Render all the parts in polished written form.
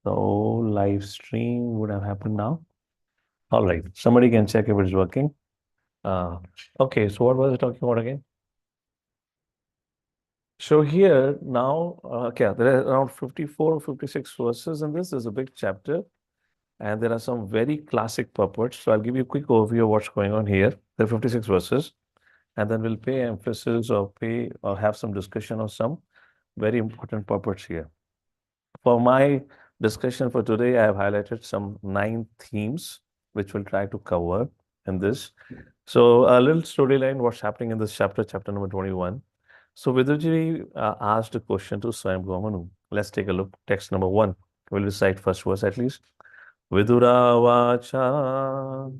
So live stream would have happened now. All right. Somebody can check if it's working. Uh, okay. So what was I talking about again? So here now, okay, there are around 54 or 56 verses in this. There's a big chapter, and there are some very classic purports. So I'll give you a quick overview of what's going on here. There are 56 verses, and then we'll pay emphasis or have some discussion of some very important purports here. For my discussion for today, I have highlighted some 9 themes which we'll try to cover in this. So a little storyline, what's happening in this chapter, chapter number 21. So Vidurji asked a question to Swayambhuva Manu. Let's take a look. Text number 1. We'll recite first verse at least. Vidura vacha.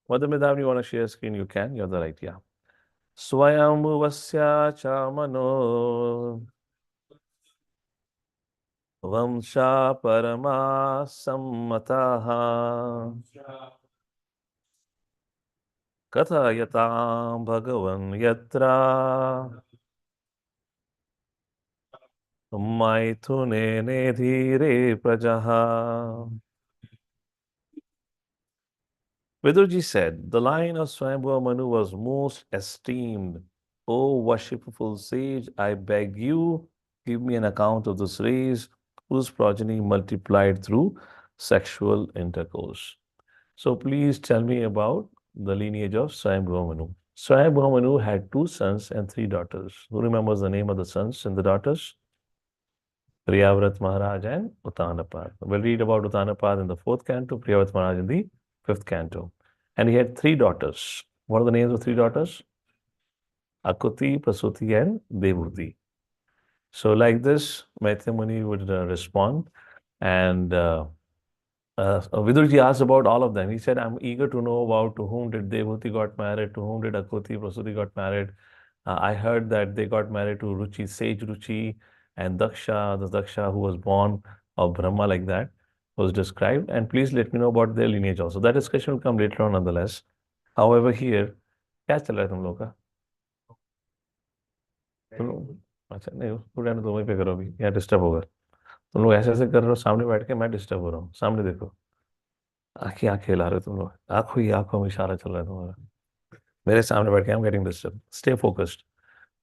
Mother Madam, you want to share screen? You can. You're the right. Yeah. Swayambhuvasya cha mano. वंशा परमा सम्मताः कथयतां भगवन् यत्र मैथुनेने धीरे प्रजः. Vidurji said, the line of Swayambhuva Manu was most esteemed. O worshipful sage, I beg you, give me an account of this race whose progeny multiplied through sexual intercourse. So please tell me about the lineage of Swayambhuva Manu. Swayambhuva Manu had 2 sons and 3 daughters. Who remembers the name of the sons and the daughters? Priyavrat Maharaj and Uttanapad. We'll read about Uttanapad in the 4th canto, Priyavrat Maharaj in the 5th canto. And he had 3 daughters. What are the names of 3 daughters? Akuti, Prasuti, and Devhuti. So like this, Maitreya Muni would respond. And Vidurji asked about all of them. He said, I'm eager to know about to whom did Devhuti got married, to whom did Akuti, Prasuti got married. I heard that they got married to Ruchi, sage Ruchi, and Daksha, the Daksha who was born of Brahma, like that was described. And please let me know about their lineage also. That discussion will come later on nonetheless. However, here, क्या चल रहा है तुम लोग का? तुम अच्छा नहीं उसको रहने दो, वहीं पे करो अभी, यहाँ डिस्टर्ब होगा. तुम लोग ऐसे ऐसे कर रहे हो, सामने बैठ के मैं डिस्टर्ब हो रहा हूँ. सामने देखो, आंखें आंखें हिला रहे हो तुम लोग, आंखों ही आंखों में इशारा चल रहा है तुम्हारा. मेरे सामने बैठ के I am getting disturb. Stay focused.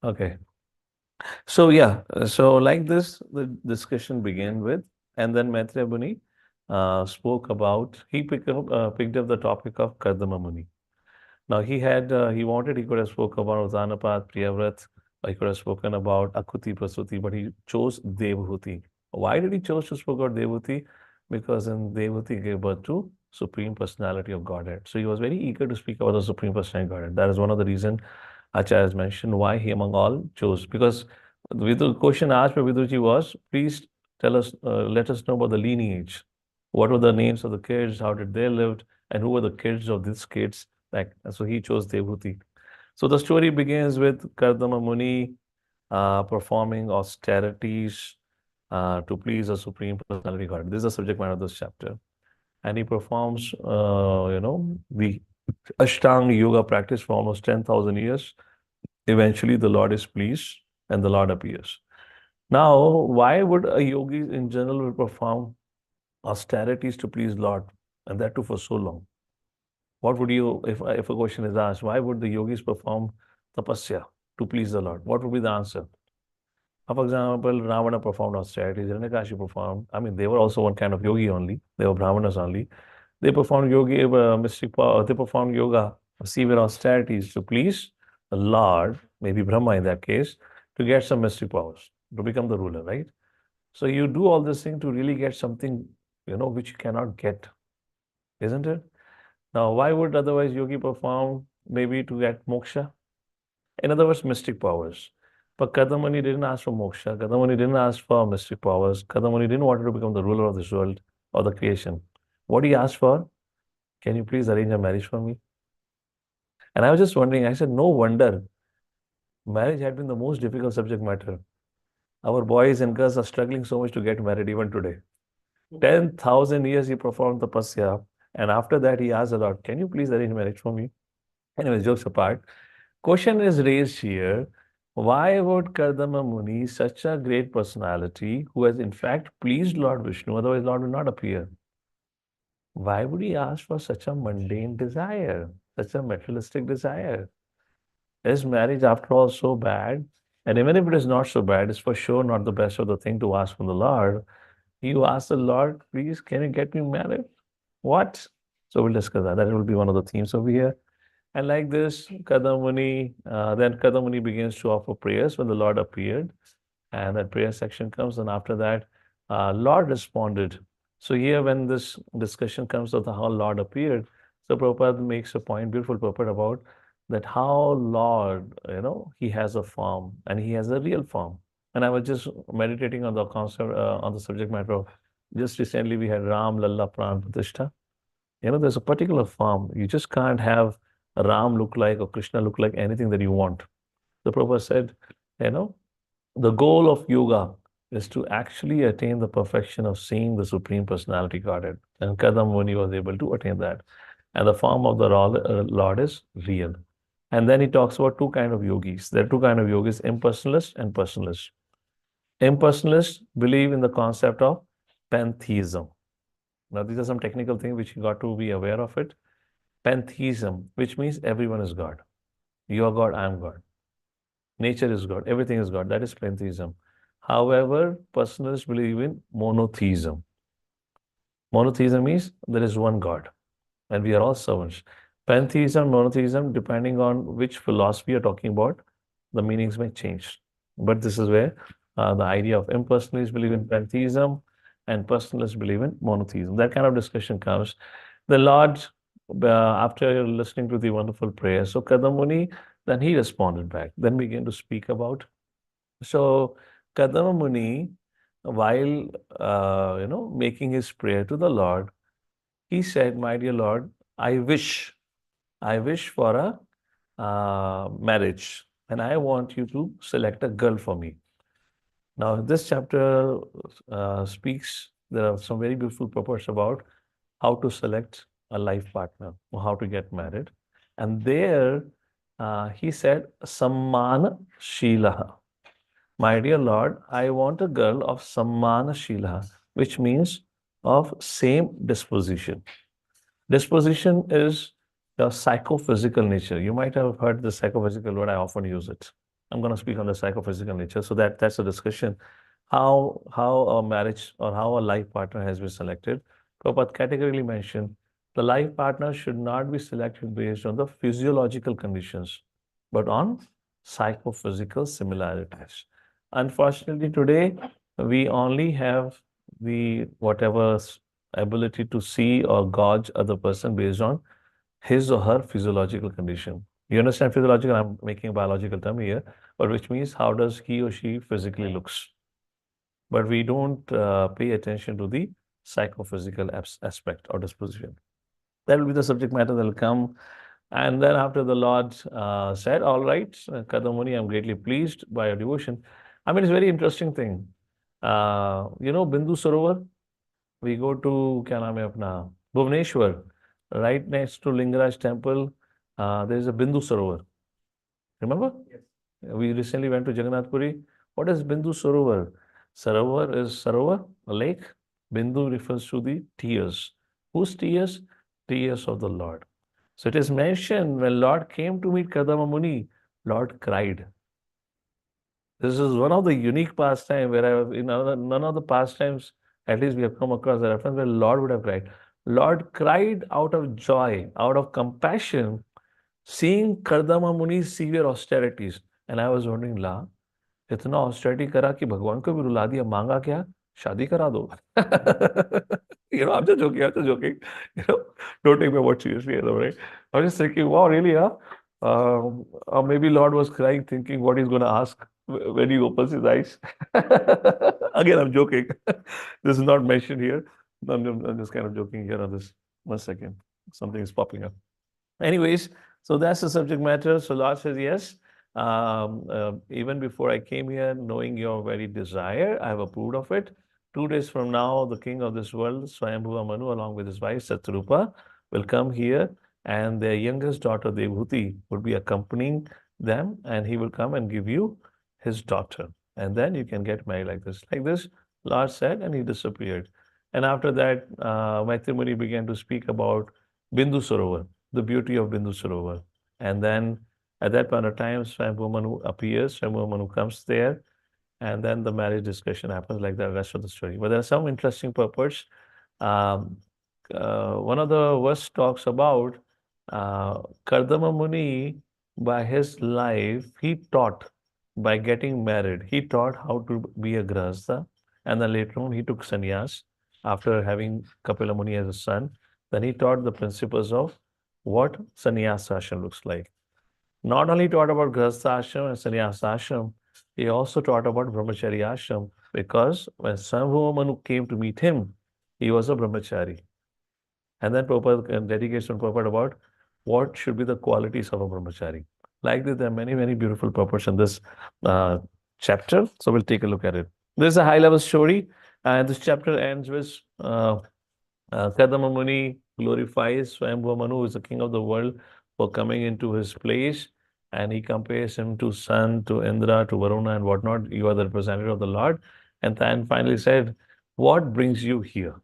Okay. So yeah, so like this, the discussion began with, and then Maitreya Muni spoke about. Picked up the topic of Kardama Muni. Now he wanted, he could have spoken about Uttanapat, Priyavrat, or he could have spoken about Akuti, Prasuti, but he chose Devhuti. Why did he choose to speak about Devhuti? Because in Devhuti gave birth to Supreme Personality of Godhead. So he was very eager to speak about the Supreme Personality of Godhead. That is one of the reasons Acharya has mentioned why he among all chose. Because the question asked by Vidurji was, please tell us, let us know about the lineage. What were the names of the kids? How did they live? And who were the kids of these kids? Like, so he chose Devhuti. So the story begins with Kardama Muni performing austerities to please the Supreme Personality God. This is the subject matter of this chapter. And he performs, the Ashtanga Yoga practice for almost 10,000 years. Eventually, the Lord is pleased and the Lord appears. Now, why would a yogi in general perform austerities to please Lord, and that too for so long? What would you, if a question is asked, why would the yogis perform tapasya to please the Lord? What would be the answer? For example, Ravana performed austerities, Hiranyakashipu performed. I mean, they were also one kind of yogi only. They were Brahmanas only. They performed yogi, mystic power. They performed yoga, severe austerities to please the Lord, maybe Brahma in that case, to get some mystic powers, to become the ruler, right? So you do all this thing to really get something, which you cannot get, isn't it? Now, why would otherwise yogi perform maybe to get moksha? In other words, mystic powers. But Kadamani didn't ask for moksha. Kadamani didn't ask for mystic powers. Kadamani didn't want to become the ruler of this world or the creation. What he asked for? Can you please arrange a marriage for me? And I was just wondering, I said, no wonder marriage had been the most difficult subject matter. Our boys and girls are struggling so much to get married even today. 10,000 years he performed tapasya. And after that, he asked the Lord, can you please arrange marriage for me? Anyways, jokes apart. Question is raised here Why would Kardama Muni, such a great personality, who has in fact pleased Lord Vishnu, otherwise Lord will not appear, why would he ask for such a mundane desire, such a materialistic desire? Is marriage after all so bad? And even if it is not so bad, it's for sure not the best of the thing to ask from the Lord. You ask the Lord, please, can you get me married? What? So we'll discuss that. That will be one of the themes over here. And like this, Kadamuni, then Kadamuni begins to offer prayers when the Lord appeared. And that prayer section comes, and after that, Lord responded. So here, when this discussion comes of the how Lord appeared, so Prabhupada makes a point, beautiful purport about that how Lord, he has a form and he has a real form. And I was just meditating on the concept, on the subject matter of just recently we had Ram Lalla Pran Pratishtha. There's a particular form. You just can't have Ram look like or Krishna look like anything that you want. The Prabhupada said, you know, the goal of yoga is to actually attain the perfection of seeing the Supreme Personality Godhead. And Kadam Muni was able to attain that. And the form of the Lord is real. And then he talks about two kind of yogis. There are two kind of yogis, impersonalists and personalists. Impersonalists believe in the concept of pantheism. Now, these are some technical things which you got to be aware of it. Pantheism, which means everyone is God. You are God, I am God. Nature is God, everything is God. That is pantheism. However, personalists believe in monotheism. Monotheism means there is one God and we are all servants. Pantheism, monotheism, depending on which philosophy you're talking about, the meanings may change. But this is where the idea of impersonalists believe in pantheism and personalists believe in monotheism. That kind of discussion comes. The Lord, after listening to the wonderful prayer, so Kadamuni, then he responded back. Then began to speak about. So Kadama Muni, while making his prayer to the Lord, he said, "My dear Lord, I wish for a marriage, and I want you to select a girl for me." Now, this chapter speaks. There are some very beautiful purports about how to select a life partner or how to get married, and there he said, "Sammana Sheila." My dear Lord, I want a girl of Sammana Shila, which means of same disposition. Disposition is the psychophysical nature. You might have heard the psychophysical word, I often use it. I'm going to speak on the psychophysical nature. So that's a discussion. How a marriage or how a life partner has been selected. Prabhupada categorically mentioned the life partner should not be selected based on the physiological conditions, but on psychophysical similarities. Unfortunately, today we only have the whatever ability to see or gauge other person based on his or her physiological condition. You understand physiological? I'm making a biological term here, but which means how does he or she physically looks. But we don't pay attention to the psychophysical aspect or disposition. That will be the subject matter that will come. And then after the Lord said, all right, Kadamuni, I'm greatly pleased by your devotion. I mean, it's a very interesting thing. Bindu Sarovar, we go to, kya naam hai apna, Bhubaneswar, right next to Lingaraj temple, there is a Bindu Sarovar. Remember? Yes. We recently went to Jagannath Puri. What is Bindu Sarovar? Sarovar is Sarovar, a lake. Bindu refers to the tears. Whose tears? Tears of the Lord. So it is mentioned when Lord came to meet Kardama Muni, Lord cried. This is one of the unique pastime where none of the pastimes, at least we have come across a reference where Lord would have cried. Lord cried out of joy, out of compassion, seeing Kardama Muni's severe austerities. And I was wondering, La, इतना austerity करा कि भगवान को भी रुला दिया, मांगा क्या? शादी करा दो. I'm just joking. I'm just joking. Don't take my word seriously. Right? I was just thinking, wow, really, huh? Or maybe Lord was crying, thinking what he's going to ask when he opens his eyes. Again, I'm joking. This is not mentioned here. I'm just kind of joking here on this. 1 second. Something is popping up. Anyways, so that's the subject matter. So Lord says, yes, even before I came here, knowing your very desire, I have approved of it. 2 days from now, the king of this world, Swayambhuva Manu, along with his wife, Satrupa, will come here, and their youngest daughter, Devhuti, would be accompanying them, and he will come and give you his daughter. And then you can get married like this. Like this, Lord said, and he disappeared. And after that, Maitri Muni began to speak about Bindu Sarovar, the beauty of Bindu Sarovar. And then at that point of time, Swayambhu Manu appears, Swayambhu Manu comes there, and then the marriage discussion happens like the rest of the story. But there are some interesting purports. Um, one of the verse talks about Kardama Muni, by his life, he taught by getting married. He taught how to be a grahastha, and then later on he took sannyas after having Kapila Muni as a son. Then he taught the principles of what sannyas ashram looks like. Not only taught about grahastha ashram and sannyas ashram, he also taught about brahmachari ashram, because when Swayambhuva Manu came to meet him, he was a brahmachari. And then Prabhupada dedicates on Prabhupada about what should be the qualities of a brahmachari. Like this, there are many, many beautiful purports in this uh, chapter. So we'll take a look at it. This is a high-level story, and this chapter ends with Kardama Muni glorifies Swayambhuva Manu, who is the king of the world, for coming into his place, and he compares him to sun, to Indra, to Varuna, and whatnot. You are the representative of the Lord. And then finally said, what brings you here?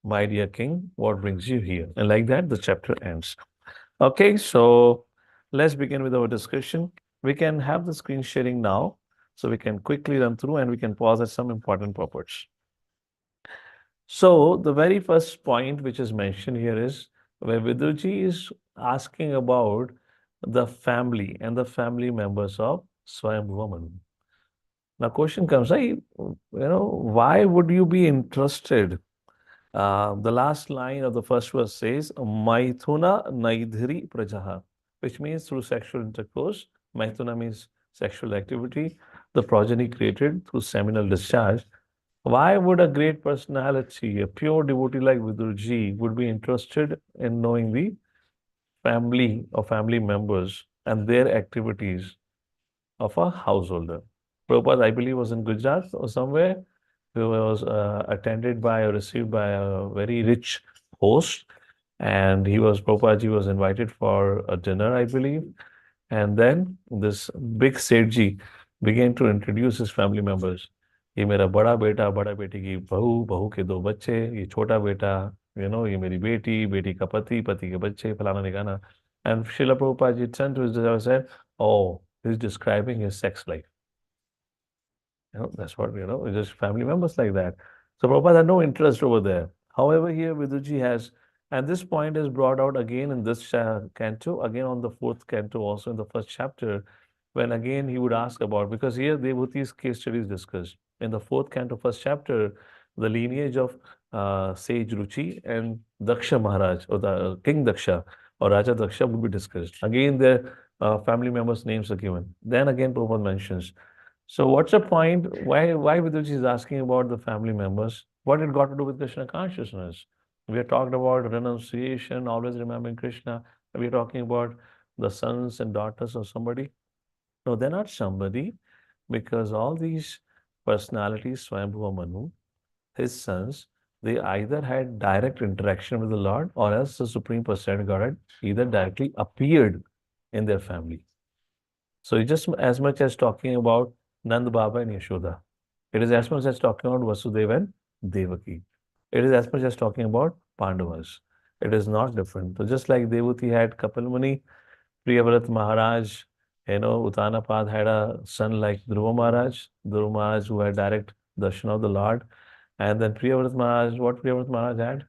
My dear king, what brings you here? And like that, the chapter ends. Okay, so let's begin with our discussion. We can have the screen sharing now, so we can quickly run through and we can pause at some important purports. So the very first point which is mentioned here is where Vidurji is asking about the family and the family members of Swayambhuva Manu. Now, question comes, why would you be interested? The last line of the first verse says, Maithuna Naidhiri Prajaha, which means through sexual intercourse. Maithuna means sexual activity, the progeny created through seminal discharge. Why would a great personality, a pure devotee like Vidurji, would be interested in knowing the family or family members and their activities of a householder? Prabhupada, I believe, was in Gujarat or somewhere. He was attended by or received by a very rich host, and Prabhupada was invited for a dinner, I believe. And then this big Sethji began to introduce his family members. ये मेरा बड़ा बेटा, बड़ा बेटी की बहू, बहू के दो बच्चे, ये छोटा बेटा, ये मेरी बेटी, बेटी का पति, पति के बच्चे, फलाना निकाना. And Srila Prabhupada turned to his disciple and said, oh, he's describing his sex life. That's what, it's just family members like that. So Prabhupada had no interest over there. However, here Viduji has, and this point is brought out again in this canto, again on the fourth canto, also in the first chapter, when again he would ask about, because here Devuti's case study is discussed. In the fourth canto, first chapter, the lineage of sage Ruchi and Daksha Maharaj, or the King Daksha, or Raja Daksha would be discussed. Again, their family members' names are given. Then again, Prabhupada mentions. So what's the point? Why Viduji is asking about the family members? What it got to do with Krishna consciousness? We are talking about renunciation, always remembering Krishna. We are talking about the sons and daughters of somebody. No, they're not somebody, because all these personalities, Swayambhuva Manu, his sons, they either had direct interaction with the Lord, or else the Supreme Personality Godhead either directly appeared in their family. So it's just as much as talking about Nand Baba and Yashoda. It is as much as talking about Vasudeva and Devaki. It is as much as talking about Pandavas. It is not different. So just like Devuti had Kapil Muni, Priyavrat Maharaj, Uttanapad had a son like Dhruva Maharaj who had direct darshan of the Lord. And then Priyavrat Maharaj, what Priyavrat Maharaj had?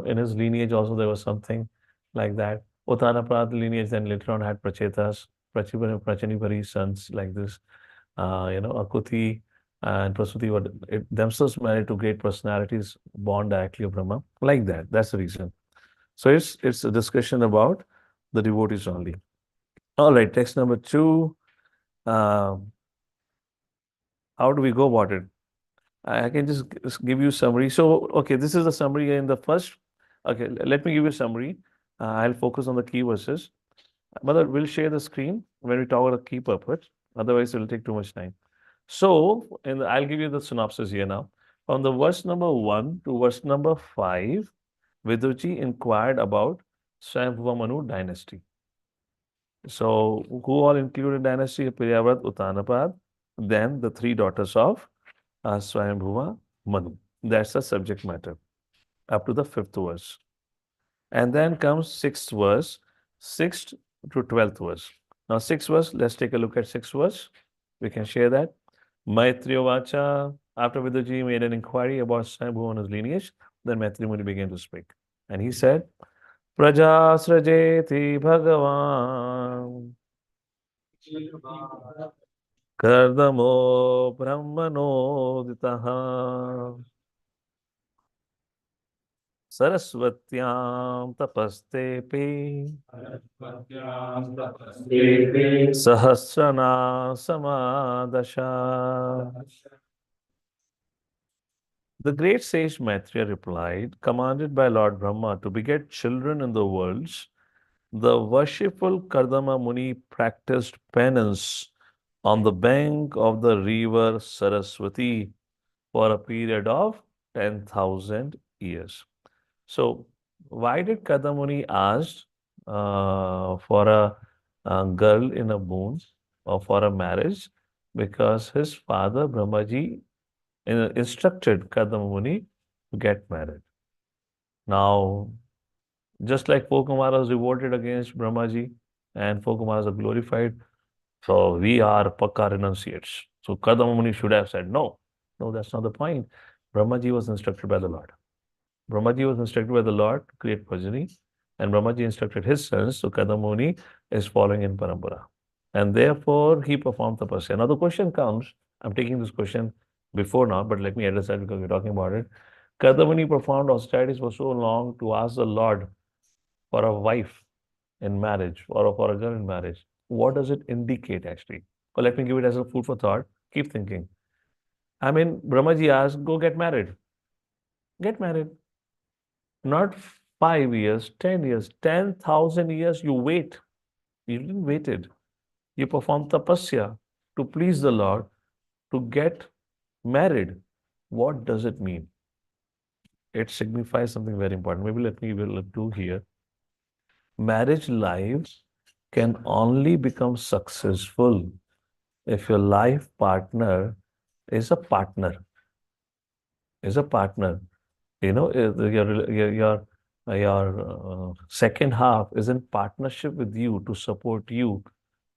In his lineage also there was something like that. Uttanapad lineage then later on had Prachetas, Prachanipari sons like this. Akuti and Prasuti were themselves married to great personalities born directly of Brahma. Like that. That's the reason. So it's a discussion about the devotees only. All right, text number 2. How do we go about it? I can just give you a summary. So, okay, this is the summary in the first. Okay, let me give you a summary. I'll focus on the key verses. Mother, we'll share the screen when we talk about the key purpose. Otherwise, it will take too much time. So, I'll give you the synopsis here now. From the verse number 1 to verse number 5, Vidurji inquired about Swayambhuva Manu dynasty. So, who all included dynasty of Priyavrat, Uttanapad, then the three daughters of Swayambhuva, Manu. That's the subject matter up to the fifth verse. And then comes sixth verse, sixth to 12th verse. Now, sixth verse, let's take a look at sixth verse. We can share that. Maitreya Vacha, after Viduji made an inquiry about Swayambhuva and his lineage, then Maitreya Muni began to speak. And he said, Praja srajeti Bhagavan Kardamo Brahmanoditaha Saraswatyam tapastepe Sahasrana Samadasha. The great sage Maitreya replied, commanded by Lord Brahma to beget children in the worlds, the worshipful Kardama Muni practiced penance on the bank of the river Saraswati for a period of 10,000 years. So, why did Kadamuni ask for a girl in a moon or for a marriage? Because his father Brahmaji instructed Kadamuni to get married. Now, just like four Kumaras revolted against Brahmaji and four Kumaras are glorified, so we are Pakka renunciates. So Kadamuni should have said no. No, that's not the point. Brahmaji was instructed by the Lord. Brahmaji was instructed by the Lord to create progeny, and Brahmaji instructed his sons, so Kadamuni is following in Parampara. And therefore, he performed tapasya. Now, the question comes, I'm taking this question before now, but let me address that because we're talking about it. Kadamuni performed austerities for so long to ask the Lord for a wife in marriage or for a girl in marriage. What does it indicate actually? Well, let me give it as a food for thought. Keep thinking. I mean, Brahmaji asked, go get married. Get married. Not 5 years, 10 years, 10,000 years you wait. You didn't wait it. You perform tapasya to please the Lord to get married. What does it mean? It signifies something very important. Maybe let me will do here. Marriage life can only become successful if your life partner is a partner. Is a partner. You know, your second half is in partnership with you to support you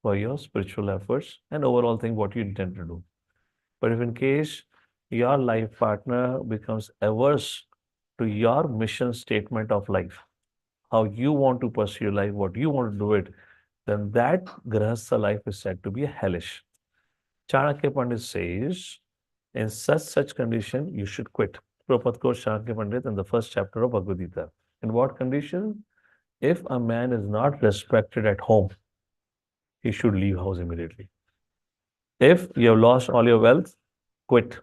for your spiritual efforts and overall thing what you intend to do. But if in case your life partner becomes averse to your mission statement of life, how you want to pursue life, what you want to do it, then that grahastha life is said to be hellish. Chanakya Pandit says, in such condition, you should quit. Prabhupada quotes Chanakya Pandit in the first chapter of Bhagavad Gita. In what condition? If a man is not respected at home, he should leave house immediately. If you have lost all your wealth, quit.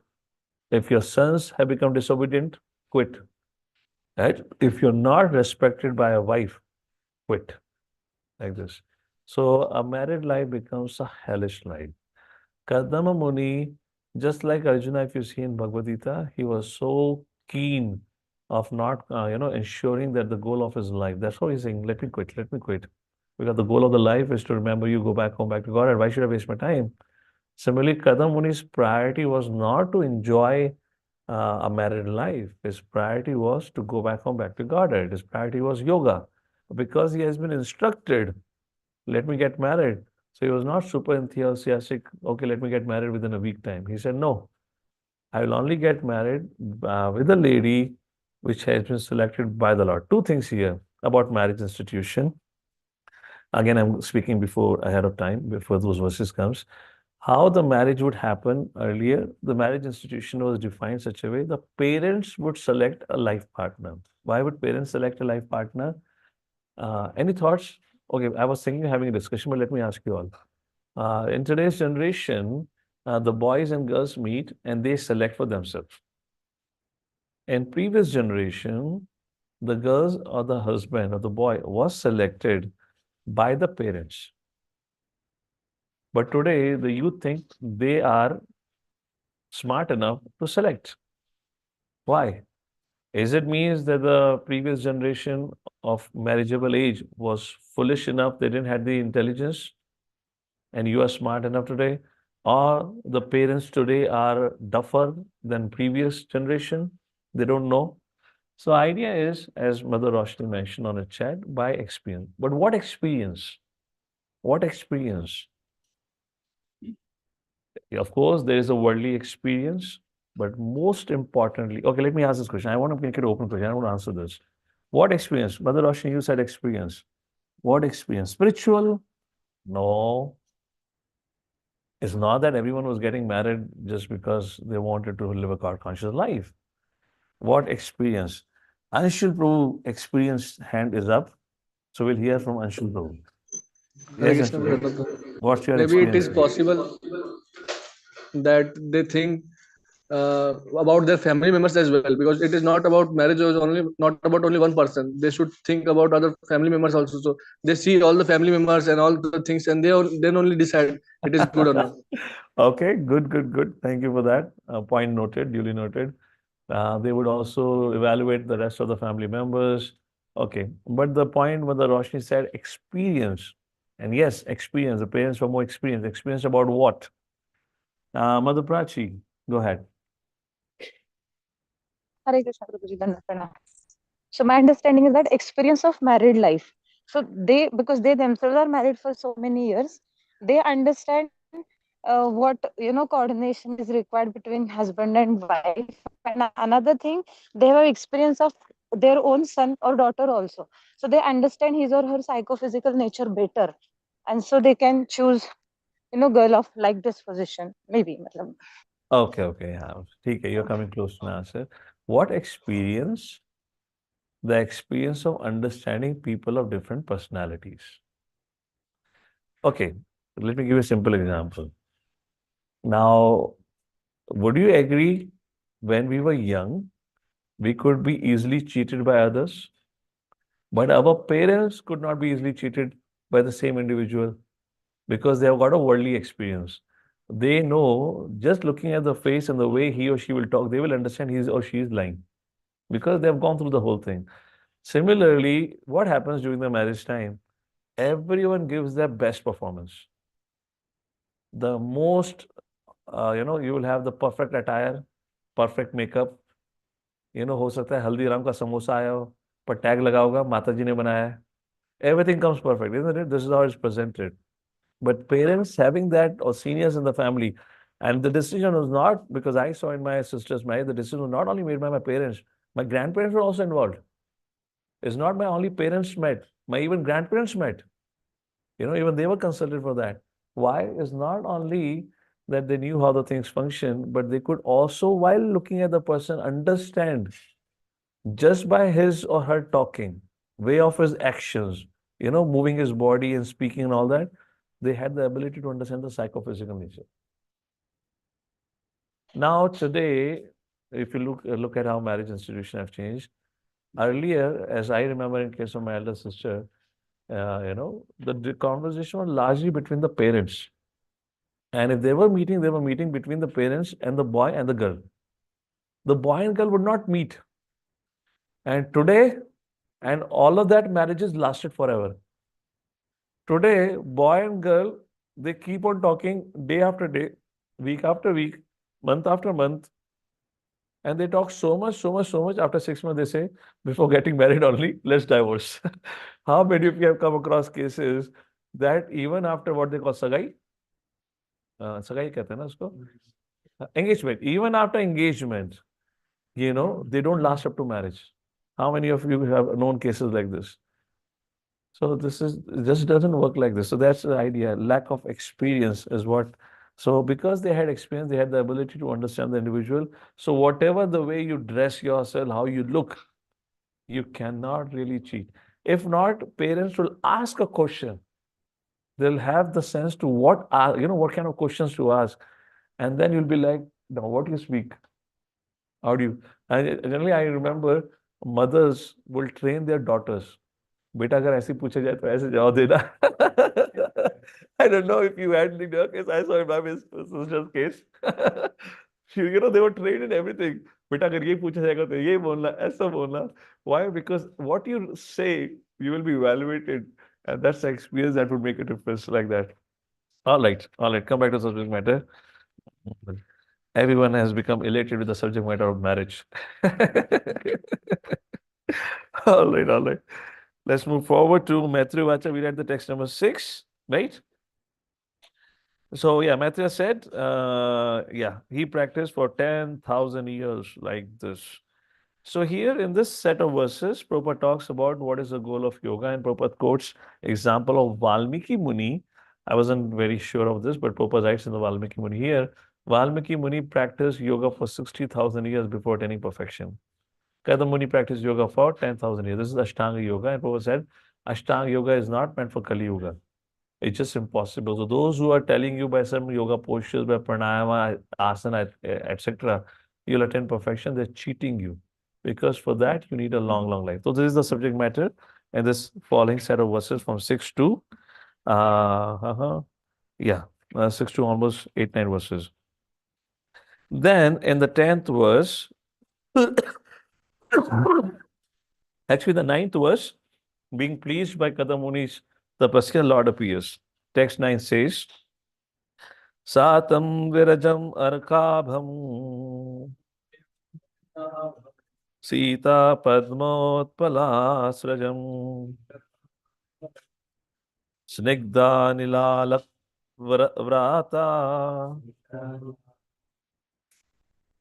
If your sons have become disobedient, quit. Right? If you're not respected by a wife, quit. Like this. So a married life becomes a hellish life. Kardama Muni, just like Arjuna, if you see in Bhagavad Gita, he was so keen of not, ensuring that the goal of his life. That's why he's saying, let me quit, let me quit. Because the goal of the life is to remember you, go back home, back to God, and why should I waste my time? Similarly, Kardama Muni's priority was not to enjoy a married life. His priority was to go back home, back to Godhead. His priority was yoga. Because he has been instructed, let me get married. So he was not super enthusiastic, okay, let me get married within a week time. He said, no, I will only get married with a lady which has been selected by the Lord. Two things here about marriage institution. Again, I'm speaking before ahead of time, before those verses comes. How the marriage would happen earlier, the marriage institution was defined such a way the parents would select a life partner. Why would parents select a life partner? Any thoughts? Okay, I was thinking of having a discussion, but let me ask you all. In today's generation, the boys and girls meet and they select for themselves. In previous generation, the girls or the husband or the boy was selected by the parents. But today, the youth think they are smart enough to select. Why? Is it means that the previous generation of marriageable age was foolish enough, they didn't have the intelligence, and you are smart enough today, or the parents today are duffer than previous generation, they don't know. So idea is, as Mother Roshni mentioned on a chat, by experience. But what experience? What experience? Of course, there is a worldly experience, but most importantly, okay, let me ask this question. I want to make it open question. I want to answer this. What experience? Mother Roshni, you said experience. What experience? Spiritual? No. It's not that everyone was getting married just because they wanted to live a God conscious life. What experience? Anshul Prabhu experienced hand is up. So we'll hear from Anshul Prabhu. Hare Yes, Krishna, Anshul Prabhu. Prabhu. What's your Maybe it experience? is possible that they think about their family members as well, because it is not about marriage, is only not about only one person. They should think about other family members also. So they see all the family members and all the things, and then only decide it is good or not. Okay, good, good, good. Thank you for that. Point noted, duly noted. They would also evaluate the rest of the family members. Okay, but the point what the Roshni said, experience. And yes, experience. The parents were more experienced. Experience about what? Mother Prachi, go ahead. Hare Krishna, Prabhuji, Dandavat Pranam. So my understanding is that experience of married life. So they, because they themselves are married for so many years, they understand what coordination is required between husband and wife. And another thing, they have experience of their own son or daughter also. So they understand his or her psychophysical nature better, and so they can choose girl of like disposition. Maybe. Okay, okay. Okay, you're coming close to my answer. What experience? The experience of understanding people of different personalities. Okay, let me give you a simple example. Now, would you agree when we were young, we could be easily cheated by others, but our parents could not be easily cheated by the same individual because they have got a worldly experience. They know just looking at the face and the way he or she will talk, they will understand he or she is lying because they have gone through the whole thing. Similarly, what happens during the marriage time? Everyone gives their best performance. The most, you will have the perfect attire, perfect makeup. हो सकता है हल्दीराम का समोसा आया हो, पर tag लगा होगा माता जी ने बनाया है. Everything comes perfect, isn't it? This is how it's presented. But parents having that, or seniors in the family, and the decision was not because I saw in my sister's marriage, the decision was not only made by my parents, my grandparents were also involved. It's not my only parents met, my even grandparents met. Even they were consulted for that. Why? It's not only that they knew how the things function, but they could also, while looking at the person, understand just by his or her talking, way of his actions, moving his body and speaking and all that, they had the ability to understand the psychophysical nature. Now, today, if you look at how marriage institutions have changed, earlier, as I remember in case of my elder sister, the conversation was largely between the parents. And if they were meeting between the parents and the boy and the girl. The boy and girl would not meet. And today, and all of that marriages lasted forever. Today, boy and girl, they keep on talking day after day, week after week, month after month. And they talk so much, so much, so much. After 6 months, they say, before getting married only, let's divorce. How many of you have come across cases that even after what they call sagai, sagai कहते हैं ना उसको, engagement, even after engagement, they don't last up to marriage. How many of you have known cases like this? So it just doesn't work like this. So that's the idea. Lack of experience is what. So because they had experience, they had the ability to understand the individual. So whatever the way you dress yourself, how you look, you cannot really cheat. If not, parents will ask a question. They'll have the sense to what kind of questions to ask. And then you'll be like, now what do you speak? How do you? And generally, I remember mothers will train their daughters. बेटा अगर ऐसे पूछा जाए तो ऐसे जवाब देना. I don't know if you had in your case. I saw in my sister's case. They were trained in everything. बेटा अगर ये पूछा जाएगा तो ये बोलना, ऐसा बोलना. Why? Because what you say, you will be evaluated, and that's the experience that would make a difference like that. All right, all right. Come back to subject matter. Everyone has become elated with the subject matter of marriage. All right, all right. Let's move forward to Maitreya Vacha. We read the text number 6, right? So yeah, Maitreya said, he practiced for 10,000 years like this. So here in this set of verses, Prabhupada talks about what is the goal of yoga, and Prabhupada quotes example of Valmiki Muni. I wasn't very sure of this, but Prabhupada writes in the Valmiki Muni here, Valmiki Muni practiced yoga for 60,000 years before attaining perfection. Kadam Muni practiced yoga for 10,000 years. This is Ashtanga Yoga, and Prabhupada said, Ashtanga Yoga is not meant for Kali Yoga. It's just impossible. So those who are telling you by some yoga postures, by pranayama, asana, etc., you'll attain perfection, they're cheating you. Because for that, you need a long, long life. So this is the subject matter and this following set of verses from 6 to, uh, yeah, 6 to almost 8, 9 verses. Then in the 10th verse, actually the 9th verse, being pleased by Kadamuni's tapasya, Lord appears. Text 9 says, Satam virajam arkabham Sita padmotpalasrajam Snigdha nilalak vrata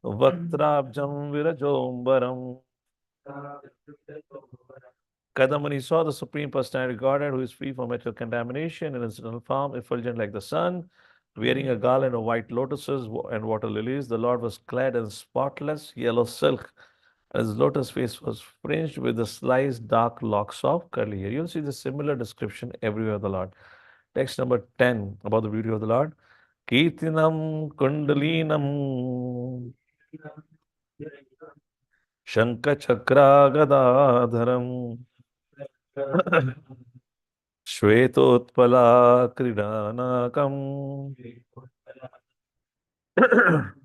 Vaktrabjam virajombaram. Kadamani saw the Supreme Personality Godhead, who is free from material contamination in his eternal form, effulgent like the sun, wearing a garland of white lotuses and water lilies. The Lord was clad in spotless yellow silk. His lotus face was fringed with the sliced dark locks of curly hair. You'll see the similar description everywhere of the Lord. Text number 10 about the beauty of the Lord. Kirtinam kundalinam Shankachakra श्वेतोत्पला क्रीडानकम्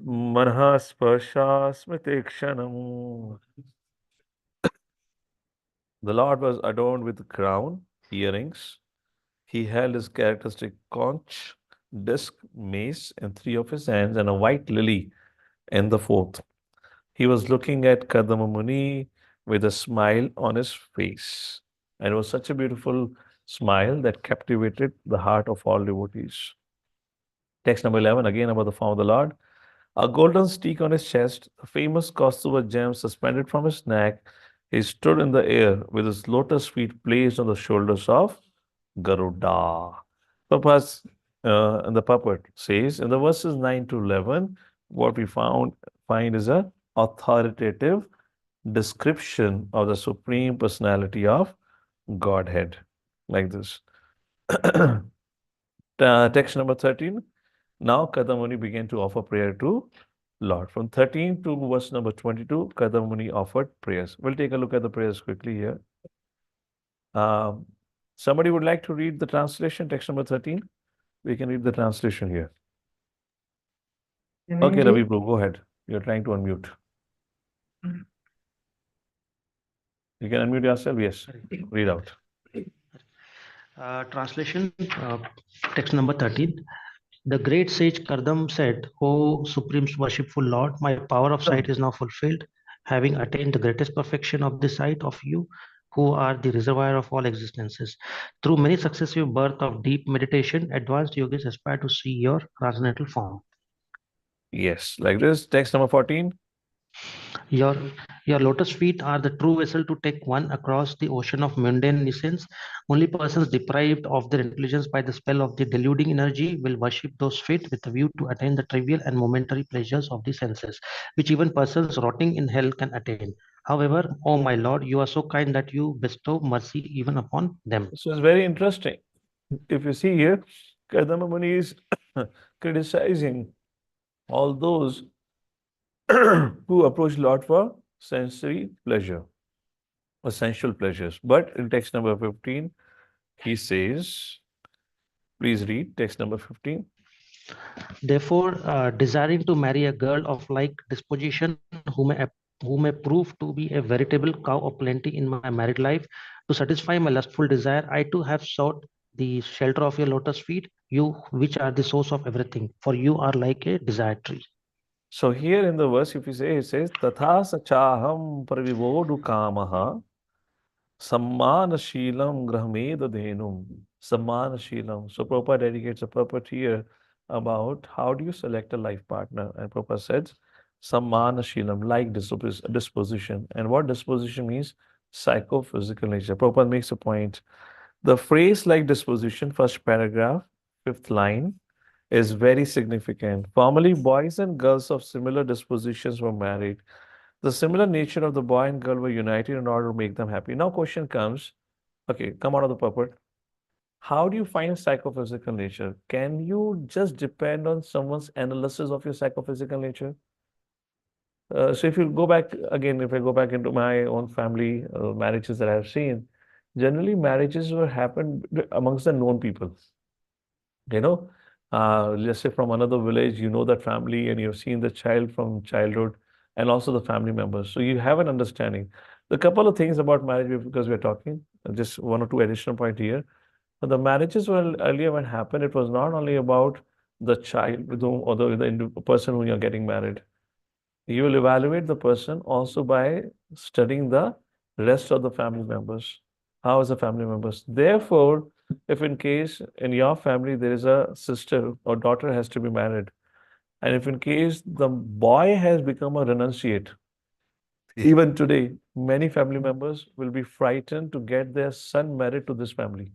Manhaspashasmitekshanam. The Lord was adorned with crown, earrings. He held his characteristic conch, disc, mace in 3 of his hands, and a white lily in the 4th. He was looking at Kardama Muni with a smile on his face. And it was such a beautiful smile that captivated the heart of all devotees. Text number 11, again about the form of the Lord. A golden stick on his chest, a famous Kaustuva gem suspended from his neck. He stood in the air with his lotus feet placed on the shoulders of Garuda. Purpose, and the puppet says in the verses 9 to 11, what we find is a authoritative description of the Supreme Personality of Godhead, like this. Text number 13. Now Kadamuni began to offer prayer to Lord. From 13 to verse number 22, Kadamuni offered prayers. We'll take a look at the prayers quickly here. Somebody would like to read the translation, text number 13? We can read the translation here. Okay, Ravi Bro, go ahead. You're trying to unmute. You can unmute yourself, yes. Read out. Translation, text number 13. The great sage Kardam said, O Supreme Worshipful Lord, my power of sight is now fulfilled, having attained the greatest perfection of the sight of you, who are the reservoir of all existences. Through many successive births of deep meditation, advanced yogis aspire to see your transcendental form. Yes, like this. Text number 14. Your lotus feet are the true vessel to take one across the ocean of mundane nuisance. Only persons deprived of their intelligence by the spell of the deluding energy will worship those feet with a view to attain the trivial and momentary pleasures of the senses, which even persons rotting in hell can attain. However, O my Lord, you are so kind that you bestow mercy even upon them. So it's very interesting. If you see here, Kardama Muni is criticizing all those who approach Lord for sensory pleasure, or sensual pleasures. But in text number 15, he says, please read text number 15. Therefore, desiring to marry a girl of like disposition who may prove to be a veritable cow of plenty in my married life, to satisfy my lustful desire, I too have sought the shelter of your lotus feet, you which are the source of everything, for you are like a desired tree. So here in the verse, if you say, it says, Tatha sachaham pravivodu kamaha sammanashilam grahmeda dhenum. Sammanashilam. So Prabhupada dedicates a purport here about how do you select a life partner. And Prabhupada says, Sammanashilam, like disposition. And what disposition means? Psychophysical nature. Prabhupada makes a point. The phrase like disposition, first paragraph, fifth line, is very significant. Formerly, boys and girls of similar dispositions were married. The similar nature of the boy and girl were united in order to make them happy. Now, question comes, okay, come out of the purport. How do you find psychophysical nature? Can you just depend on someone's analysis of your psychophysical nature? So if you go back again, if I go back into my own family marriages that I've seen, generally marriages were happened amongst the known people. You know, let's say from another village, you know that family and you've seen the child from childhood and also the family members. So you have an understanding. The couple of things about marriage, because we're talking, just one or two additional point here. The marriages were earlier when happened, it was not only about the child with whom or the person whom you're getting married. You will evaluate the person also by studying the rest of the family members. How is the family members? Therefore, if in case in your family there is a sister or daughter has to be married, and if in case the boy has become a renunciate, even today, many family members will be frightened to get their son married to this family.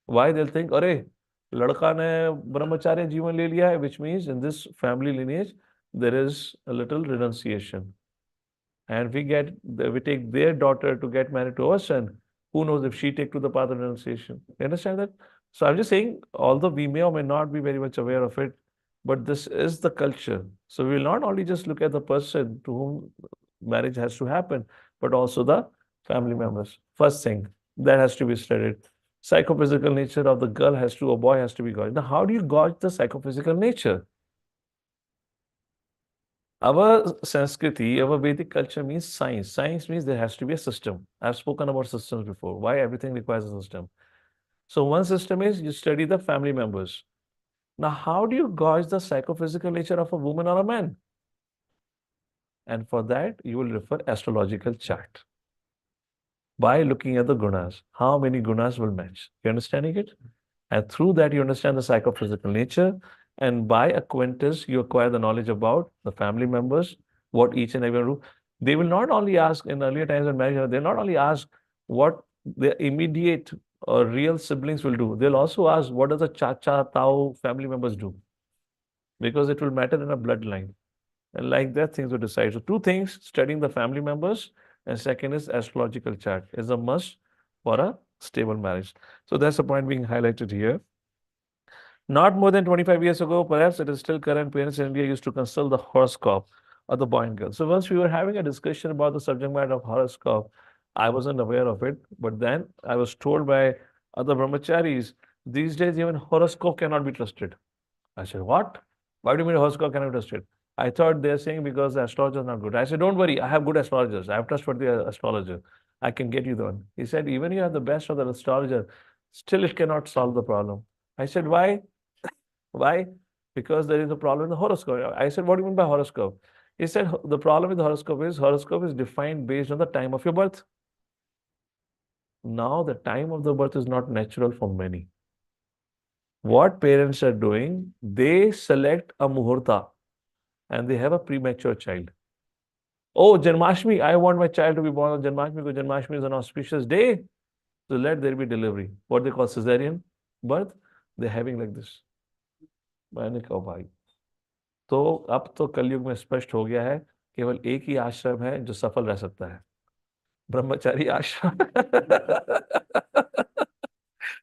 Why? They'll think, अरे लड़का ने ब्रह्मचार्य जीवन ले लिया है, which means in this family lineage there is a little renunciation. And we take their daughter to get married to our son. Who knows if she take to the path of renunciation? You understand that? So I'm just saying, although we may or may not be very much aware of it, but this is the culture. So we will not only just look at the person to whom marriage has to happen, but also the family members. First thing that has to be studied. Psychophysical nature of the girl has to, or boy has to be gauged. Now, how do you gauge the psychophysical nature? Our Sanskriti, our Vedic culture means science. Science means there has to be a system. I've spoken about systems before. Why everything requires a system. So one system is you study the family members. Now, how do you gauge the psychophysical nature of a woman or a man? And for that, you will refer astrological chart. By looking at the gunas, how many gunas will match? You understanding it? And through that, you understand the psychophysical nature. And by acquaintance, you acquire the knowledge about the family members, what each and every one do. They will not only ask in earlier times when marriage, they'll not only ask what their immediate or real siblings will do. They'll also ask what does the chacha, tau family members do? Because it will matter in a bloodline. And like that, things will decide. So two things, studying the family members, and second is astrological chart is a must for a stable marriage. So that's the point being highlighted here. Not more than 25 years ago, perhaps it is still current, parents in India used to consult the horoscope of the boy and girl. So once we were having a discussion about the subject matter of horoscope, I wasn't aware of it, but then I was told by other brahmacharis, these days even horoscope cannot be trusted. I said, what? Why do you mean horoscope cannot be trusted? I thought they're saying because the astrologer is not good. I said, don't worry, I have good astrologers. I have trustworthy astrologer. I can get you the one. He said, even you have the best of the astrologer, still it cannot solve the problem. I said, why? Why? Because there is a problem in the horoscope. I said, what do you mean by horoscope? He said, the problem with the horoscope is defined based on the time of your birth. Now, the time of the birth is not natural for many. What parents are doing, they select a muhurta and they have a premature child. Oh, Janmashtami, I want my child to be born on Janmashtami because Janmashtami is an auspicious day. So let there be delivery. What they call cesarean birth, they're having like this. मैंने कहा भाई तो अब तो कलयुग में स्पष्ट हो गया है केवल एक ही आश्रम है जो सफल रह सकता है ब्रह्मचारी आश्रम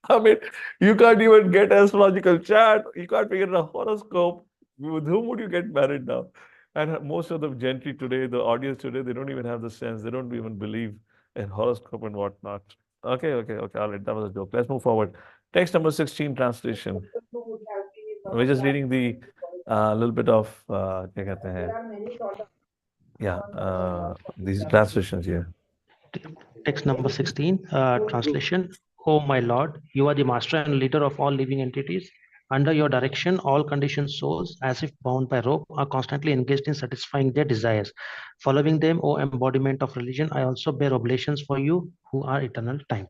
I mean, you can't even get astrological chart. You can't figure out a horoscope. With whom would you get married now? And most of the gentry today, the audience today, they don't even have the sense. They don't even believe in horoscope and whatnot. Okay. All right, that was a joke. Let's move forward. Text number 16, translation. We're just reading the little bit of क्या कहते हैं, these translations here. Text number 16, translation. Oh my Lord, you are the master and leader of all living entities. Under your direction, all conditioned souls, as if bound by rope, are constantly engaged in satisfying their desires. Following them, O embodiment of religion, I also bear oblations for you who are eternal time.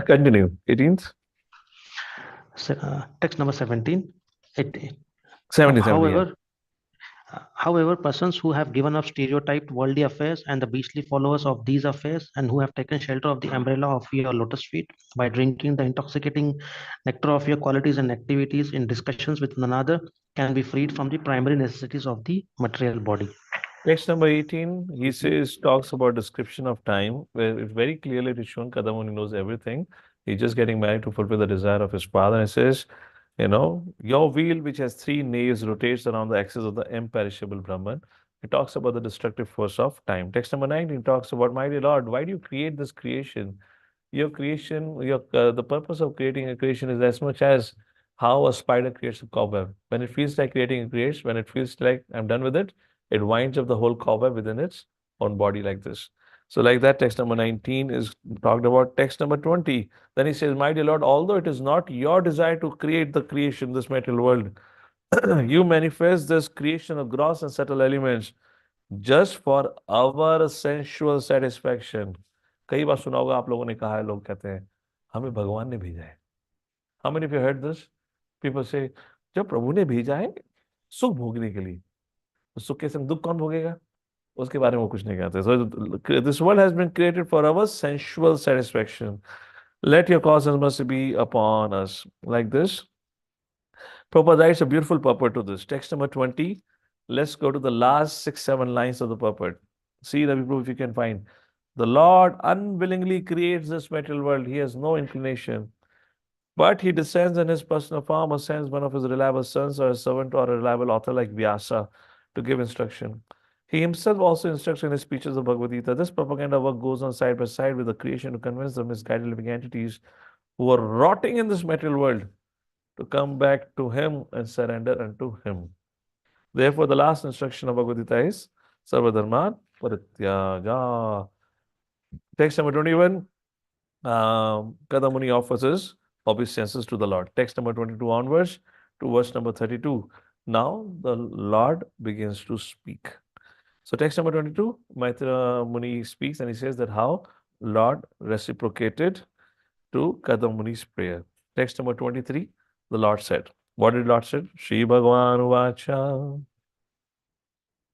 Continue. 18th. Text number 17. 70, However, However, persons who have given up stereotyped worldly affairs and the beastly followers of these affairs, and who have taken shelter of the umbrella of your lotus feet by drinking the intoxicating nectar of your qualities and activities in discussions with one another, can be freed from the primary necessities of the material body. Text number 18, he says, talks about description of time, where it very clearly it is shown Kardama knows everything. He's just getting married to fulfill the desire of his father. And it says, your wheel, which has 3 naves, rotates around the axis of the imperishable Brahman. It talks about the destructive force of time. Text number 19 talks about, mighty Lord, why do you create this creation? Your creation, the purpose of creating a creation is as much as how a spider creates a cobweb. When it feels like creating, it creates. When it feels like I'm done with it, it winds up the whole cobweb within its own body like this. So like that, text number 19 is talked about. Text number 20, then he says, my dear Lord, although it is not your desire to create the creation, this material world, you manifest this creation of gross and subtle elements just for our sensual satisfaction. कई बार सुना होगा आप लोगों ने कहा है, लोग कहते हैं हमें भगवान ने भेजा है. How many of you heard this? People say, जब प्रभु ने भेजा है सुख भोगने के लिए, सुख के संग दुख कौन भोगेगा? उसके बारे में वो कुछ नहीं कहते. So this world has been created for our sensual satisfaction. Let your cause and mercy be upon us. Like this. Prabhupada writes a beautiful purport to this. Text number 20. Let's go to the last 6-7 lines of the purport. See, Ravi Prabhu, if you can find. The Lord unwillingly creates this material world. He has no inclination. But he descends in his personal form or sends one of his reliable sons or a servant or a reliable author like Vyasa to give instruction. He himself also instructs in his speeches of Bhagavad Gita. This propaganda work goes on side by side with the creation to convince the misguided living entities who are rotting in this material world to come back to him and surrender unto him. Therefore, the last instruction of Bhagavad Gita is Sarvadharman Parityaga. Text number 21, Kardama offers his obeisances to the Lord. Text number 22 onwards to verse number 32. Now the Lord begins to speak. So text number 22, Maitra Muni speaks and he says that how Lord reciprocated to Kardama Muni's prayer. Text number 23, the Lord said. What did Lord said? Shri Bhagavan Uvacha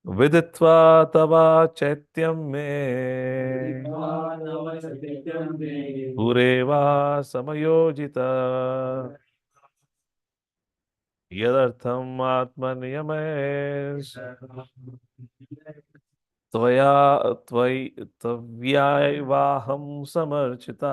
Viditva Tava Chaityam Me Pureva Samayojita Yadartham Atmanyames Tvayaivaham Samarchita.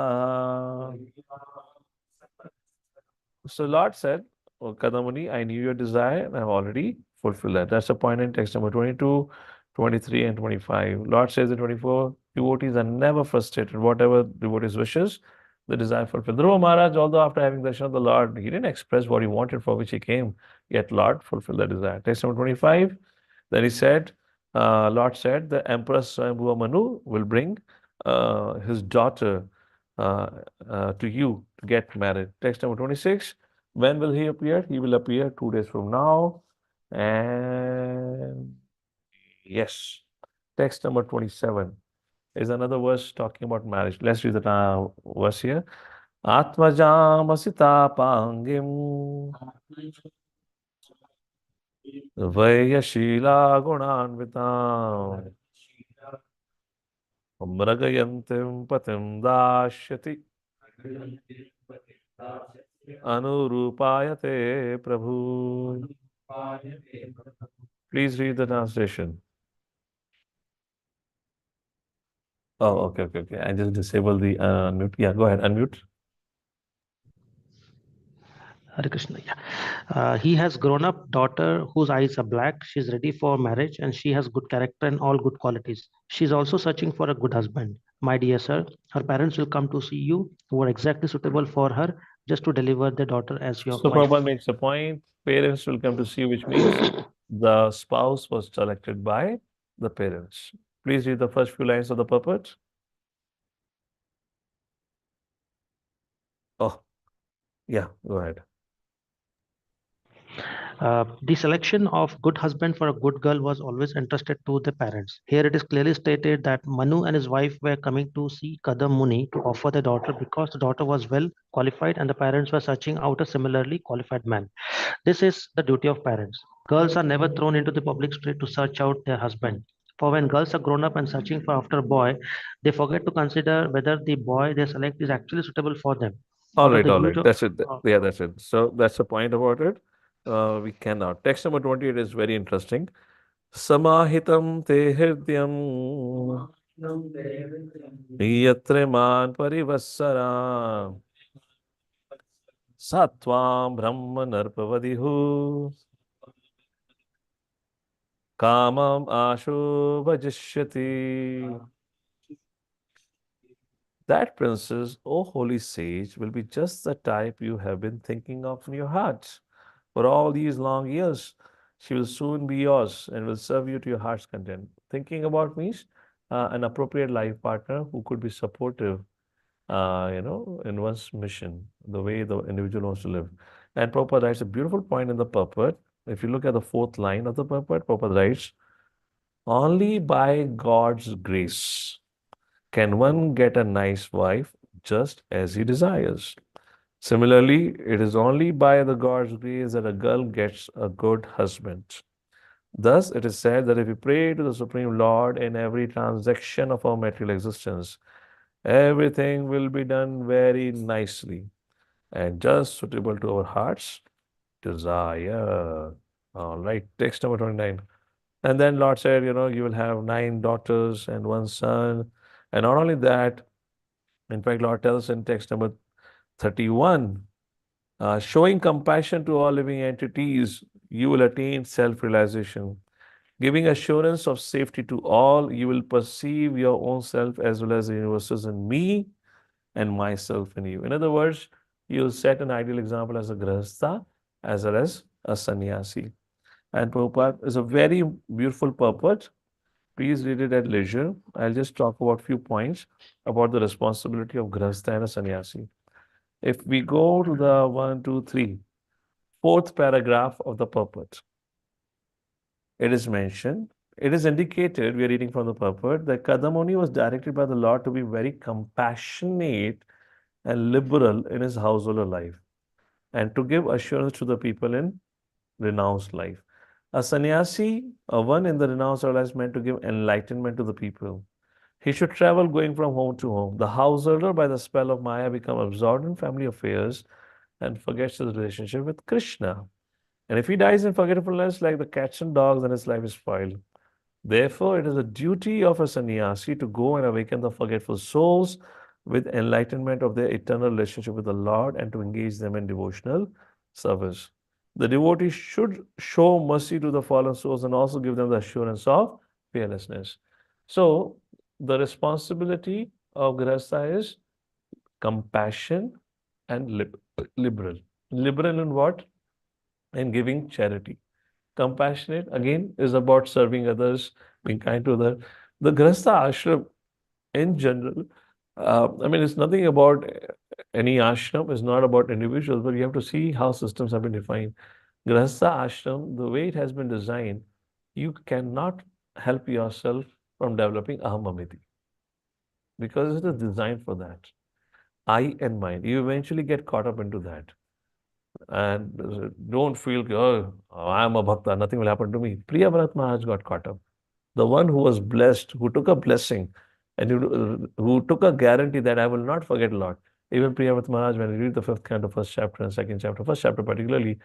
So Lord said, oh, Kadamuni, I knew your desire and I have already fulfilled that. That's the point in text number 22, 23, and 25. Lord says in 24, devotees are never frustrated. Whatever devotees wishes, the desire fulfilled. Dhruva Maharaj, although after having darshan of the Lord, he didn't express what he wanted for which he came, yet Lord fulfilled the desire. Text number 25, then he said, Lord said, the Empress Swayambhuva Manu will bring his daughter to you to get married. Text number 26. When will he appear? He will appear 2 days from now. And yes, text number 27 is another verse talking about marriage. Let's read the verse here. Atmajam asita pangim Vayashila gunanvitam Mragayantim patim dashyati Anurupayate Prabhu. Please read the translation. Oh, okay. I just disabled the unmute. Yeah, go ahead, unmute. Hare Krishna. He has grown up daughter whose eyes are black. She's ready for marriage and she has good character and all good qualities. She's also searching for a good husband. My dear sir, her parents will come to see you who are exactly suitable for her just to deliver their daughter as your So wife. Prabhupada makes a point, parents will come to see, which means the spouse was selected by the parents. Please read the first few lines of the purport. Oh, yeah, go ahead. The selection of good husband for a good girl was always entrusted to the parents. Here it is clearly stated that Manu and his wife were coming to see Kardama Muni to offer their daughter because the daughter was well qualified and the parents were searching out a similarly qualified man. This is the duty of parents. Girls are never thrown into the public street to search out their husband. For when girls are grown up and searching for after a boy, they forget to consider whether the boy they select is actually suitable for them. All Out of right, the all huge, right. That's it. uh, Yeah, that's it. So that's the point about it. We cannot. Text number 28 is very interesting. Samahitam te hridyam yatre man parivassara satvam brahma narpavadihu kamam ashu bhajishyati. That princess, O holy sage, will be just the type you have been thinking of in your heart for all these long years. She will soon be yours and will serve you to your heart's content. Thinking about means an appropriate life partner who could be supportive, in one's mission, the way the individual wants to live. And Prabhupada writes a beautiful point in the purport. If you look at the fourth line of the purport, Prabhupada writes, only by God's grace can one get a nice wife just as he desires. Similarly, it is only by the God's grace that a girl gets a good husband. Thus, it is said that if we pray to the Supreme Lord in every transaction of our material existence, everything will be done very nicely and just suitable to our heart's desire. All right, text number 29. And then Lord said, you will have 9 daughters and 1 son. And not only that, in fact, Lord tells in text number 31, showing compassion to all living entities, you will attain self-realization. Giving assurance of safety to all, you will perceive your own self as well as the universes in me and myself in you. In other words, you set an ideal example as a grahastha as well as a sannyasi. And Prabhupada is a very beautiful purport. Please read it at leisure. I'll just talk about a few points about the responsibility of grahastha and a sannyasi. If we go to the 1, 2, 3, fourth paragraph of the purport, it is mentioned, it is indicated, we are reading from the purport, that Kardama was directed by the Lord to be very compassionate and liberal in his household life and to give assurance to the people in renounced life. A sannyasi, a one in the renounced life, is meant to give enlightenment to the people. He should travel going from home to home. The householder, by the spell of Maya, become absorbed in family affairs and forgets his relationship with Krishna. And if he dies in forgetfulness like the cats and dogs, then his life is spoiled. Therefore, it is a duty of a sannyasi to go and awaken the forgetful souls with enlightenment of their eternal relationship with the Lord and to engage them in devotional service. The devotee should show mercy to the fallen souls and also give them the assurance of fearlessness. So, the responsibility of Grihastha is compassion and liberal. Liberal in what? In giving charity. Compassionate, again, is about serving others, being kind to others. The Grihastha ashram in general, it's nothing about any ashram, it's not about individuals, but you have to see how systems have been defined. Grihastha ashram, the way it has been designed, you cannot help yourself from developing ahamamiti because it is designed for that. I and mine. You eventually get caught up into that. And don't feel, oh, I am a bhakta, nothing will happen to me. Priya Bharat Maharaj got caught up. The one who was blessed, who took a blessing, and who took a guarantee that I will not forget Lord. Even Priya Bharat Maharaj, when you read the fifth canto, first chapter and second chapter, first chapter particularly,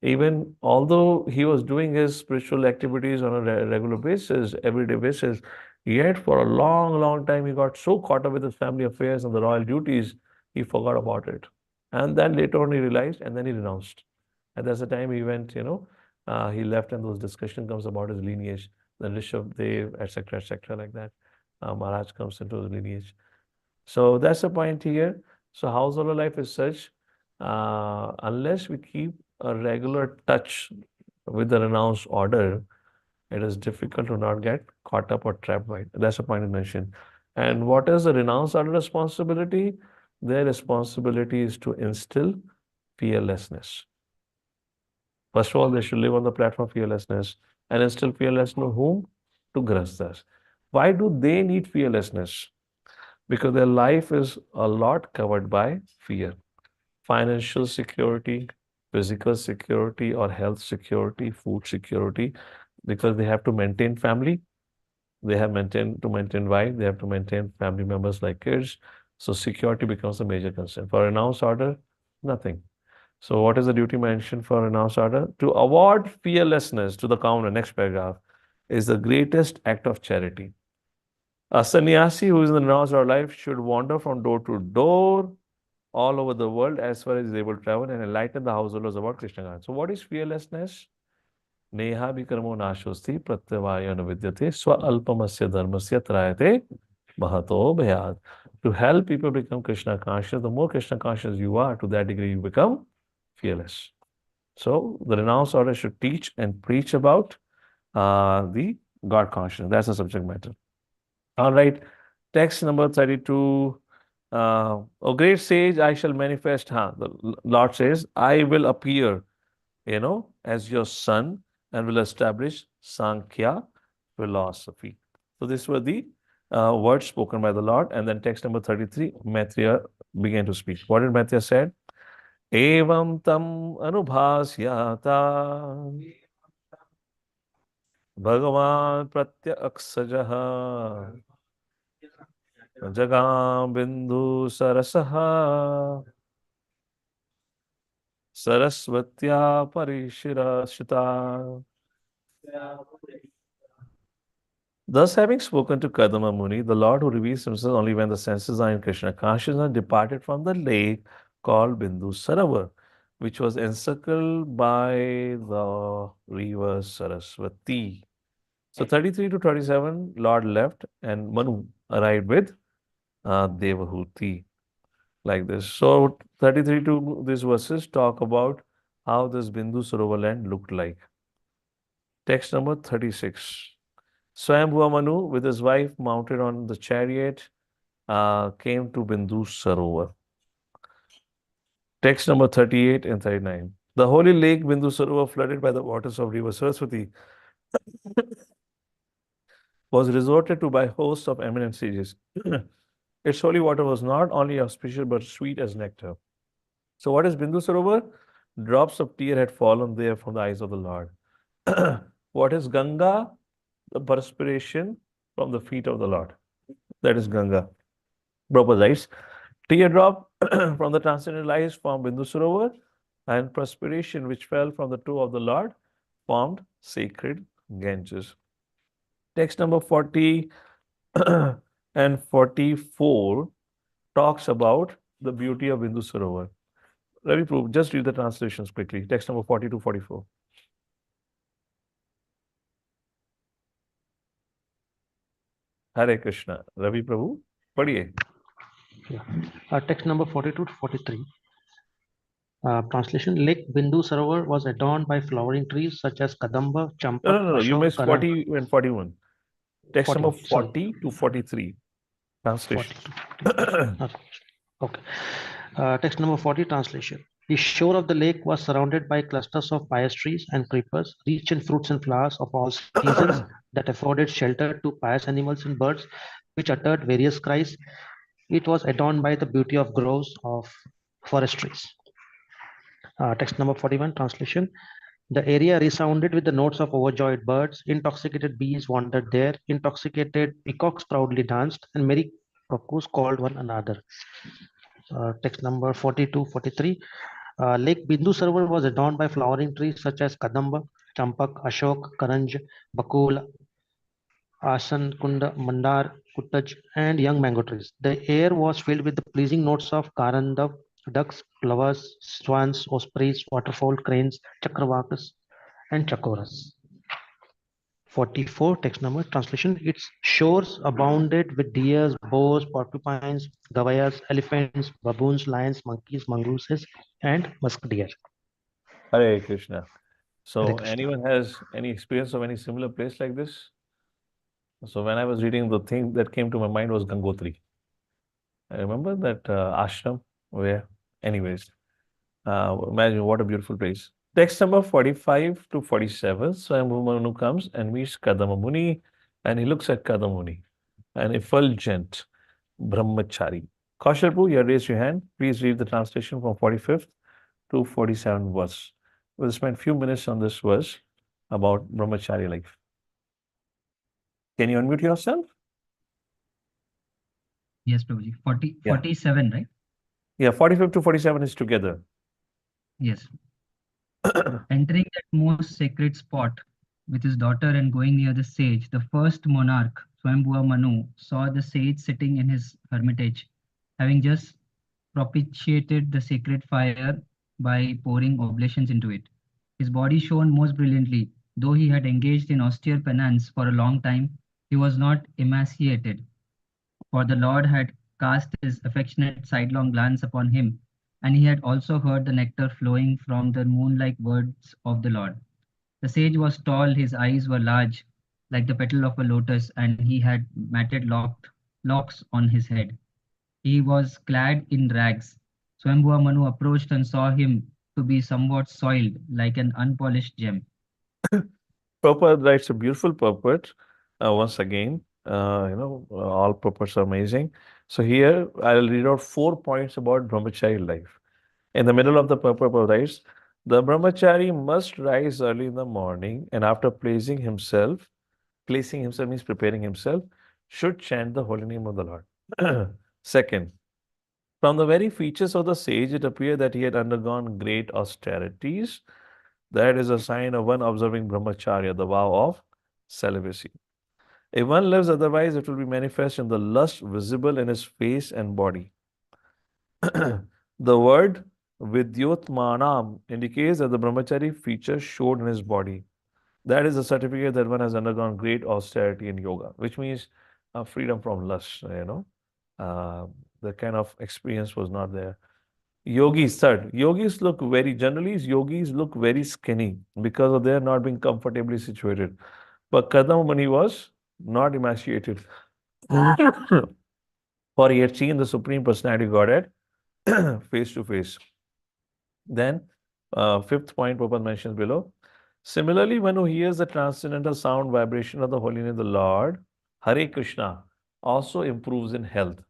even although he was doing his spiritual activities on a regular basis, everyday basis, yet for a long, long time he got so caught up with his family affairs and the royal duties, he forgot about it. And then later on he realized and then he renounced. And that's the time he went, he left and those discussion comes about his lineage, the Rishabh Dev, etc., like that. Maharaj comes into the lineage. So that's the point here. So household life is such unless we keep a regular touch with the renounced order, it is difficult to not get caught up or trapped by it. That's the point I mentioned. And what is the renounced order responsibility? Their responsibility is to instill fearlessness. First of all, they should live on the platform of fearlessness and instill fearlessness to whom? To Grastas. Why do they need fearlessness? Because their life is a lot covered by fear. Financial security, physical security or health security, food security, because they have to maintain family, they have to maintain wife, they have to maintain family members like kids. So security becomes a major concern. For renounced order, nothing. So what is the duty mentioned for renounced order? To award fearlessness to the commoner, next paragraph, is the greatest act of charity. A sannyasi who is in the renounced order life should wander from door to door all over the world as far as he is able to travel and enlighten the householders about Krishna consciousness. So what is fearlessness? Neha vikarmo nashosti pratyavaya vidyate swa alpamasya dharmasya trayate mahato bhayat. To help people become Krishna conscious, the more Krishna conscious you are, to that degree you become fearless. So the renounced order should teach and preach about the God consciousness. That's the subject matter. All right. Text number 32. O great sage, I shall manifest. The Lord says, I will appear, as your son and will establish Sankhya philosophy. So these were the words spoken by the Lord. And then text number 33, Maitreya began to speak. What did Maitreya said? Evam tam anubhasyata Bhagavan pratyaksajaha Jagam bindu sarasaha Sarasvatya parishirashita. Thus, having spoken to Kardama Muni, the Lord who reveals himself only when the senses are in Krishna consciousness departed from the lake called Bindu Sarovar, which was encircled by the river Saraswati. So 33 to 37, Lord left and Manu arrived with Devahuti. Like this. So 33 to these verses talk about how this Bindu Sarovar land looked like. Text number 36. Swayambhuva Manu with his wife mounted on the chariot came to Bindu Sarovar. Text number 38 and 39. The holy lake Bindu Sarovar, flooded by the waters of river Saraswati, was resorted to by hosts of eminent sages. Its holy water was not only auspicious but sweet as nectar. So what is Bindu Sarovar? Drops of tear had fallen there from the eyes of the Lord. What is Ganga? The perspiration from the feet of the Lord. That is Ganga. Prabhupada writes, teardrop from the transcendental eyes formed Bindu Sarovar, and perspiration which fell from the toe of the Lord formed sacred Ganges. Text number 40 and 44 talks about the beauty of Bindu Sarovar. Ravi Prabhu, just read the translations quickly. Text number 40 to 44. Hare Krishna. Ravi Prabhu, padhiye. Text number 42 to 43. Translation: Lake Bindu Sarovar was adorned by flowering trees such as Kadamba, Champak, No. You Ashok, missed Karan. 40 and 41. Text 40, number 40 sorry. to 43. Translation. 40 to okay. Text number 40, translation. The shore of the lake was surrounded by clusters of pious trees and creepers, rich in fruits and flowers of all seasons that afforded shelter to pious animals and birds, which uttered various cries. It was adorned by the beauty of groves of forest trees. Text number 41, translation. The area resounded with the notes of overjoyed birds. Intoxicated bees wandered there. Intoxicated peacocks proudly danced, and merry cuckoos called one another. Text number 42, 43. Lake Bindu Sarovar was adorned by flowering trees such as Kadamba, Champak, Ashok, Karanj, Bakul, Asan, Kunda, Mandar, Kuttaj, and young mango trees. The air was filled with the pleasing notes of Karandav, ducks, plovers, swans, ospreys, waterfowl, cranes, chakravakas, and chakoras. 44, text number, translation. Its shores abounded with deers, boars, porcupines, gavayas, elephants, baboons, lions, monkeys, mongooses, and musk deer. Hare Krishna. Hare So Krishna. anyone has any experience of any similar place like this? So when I was reading, the thing that came to my mind was Gangotri. I remember that ashram where, anyways, imagine what a beautiful place. Text number 45 to 47. Swayambhu Manu comes and meets Kardama Muni, and he looks at Kardama Muni, an effulgent brahmachari. Kaushalpu, you raised your hand. Please read the translation from 45th to 47th verse. We'll spend few minutes on this verse about brahmachari life. Can you unmute yourself? Yes, Prabhuji. 40, Yeah. 47, right? Yeah, 45 to 47 is together. Yes. Entering that most sacred spot with his daughter and going near the sage, the first monarch, Swambhuva Manu, saw the sage sitting in his hermitage, having just propitiated the sacred fire by pouring oblations into it. His body shone most brilliantly. Though he had engaged in austere penance for a long time, he was not emaciated, for the Lord had cast his affectionate sidelong glance upon him, and he had also heard the nectar flowing from the moon-like words of the Lord. The sage was tall, his eyes were large, like the petal of a lotus, and he had matted locks on his head. He was clad in rags. Swambhuva Manu approached and saw him to be somewhat soiled, like an unpolished gem. Prabhupada writes a beautiful purport. Once again, all purports are amazing. So here I'll read out 4 points about brahmachari life. In the middle of the purport, Prabhupada writes, the brahmachari must rise early in the morning, and after placing himself means preparing himself, should chant the holy name of the Lord. Second, from the very features of the sage, it appeared that he had undergone great austerities. That is a sign of one observing brahmacharya, the vow of celibacy. If one lives otherwise, it will be manifest in the lust visible in his face and body. The word Vidyotmanam indicates that the brahmachari feature showed in his body. That is a certificate that one has undergone great austerity in yoga, which means freedom from lust, the kind of experience was not there. Yogis, third, yogis look very skinny because of their not being comfortably situated. But Kardama Muni was not emaciated. For he had seen the Supreme Personality Godhead face to face. Then, fifth point Prabhupada mentions below. Similarly, one who hears the transcendental sound vibration of the holy name of the Lord, Hare Krishna, also improves in health.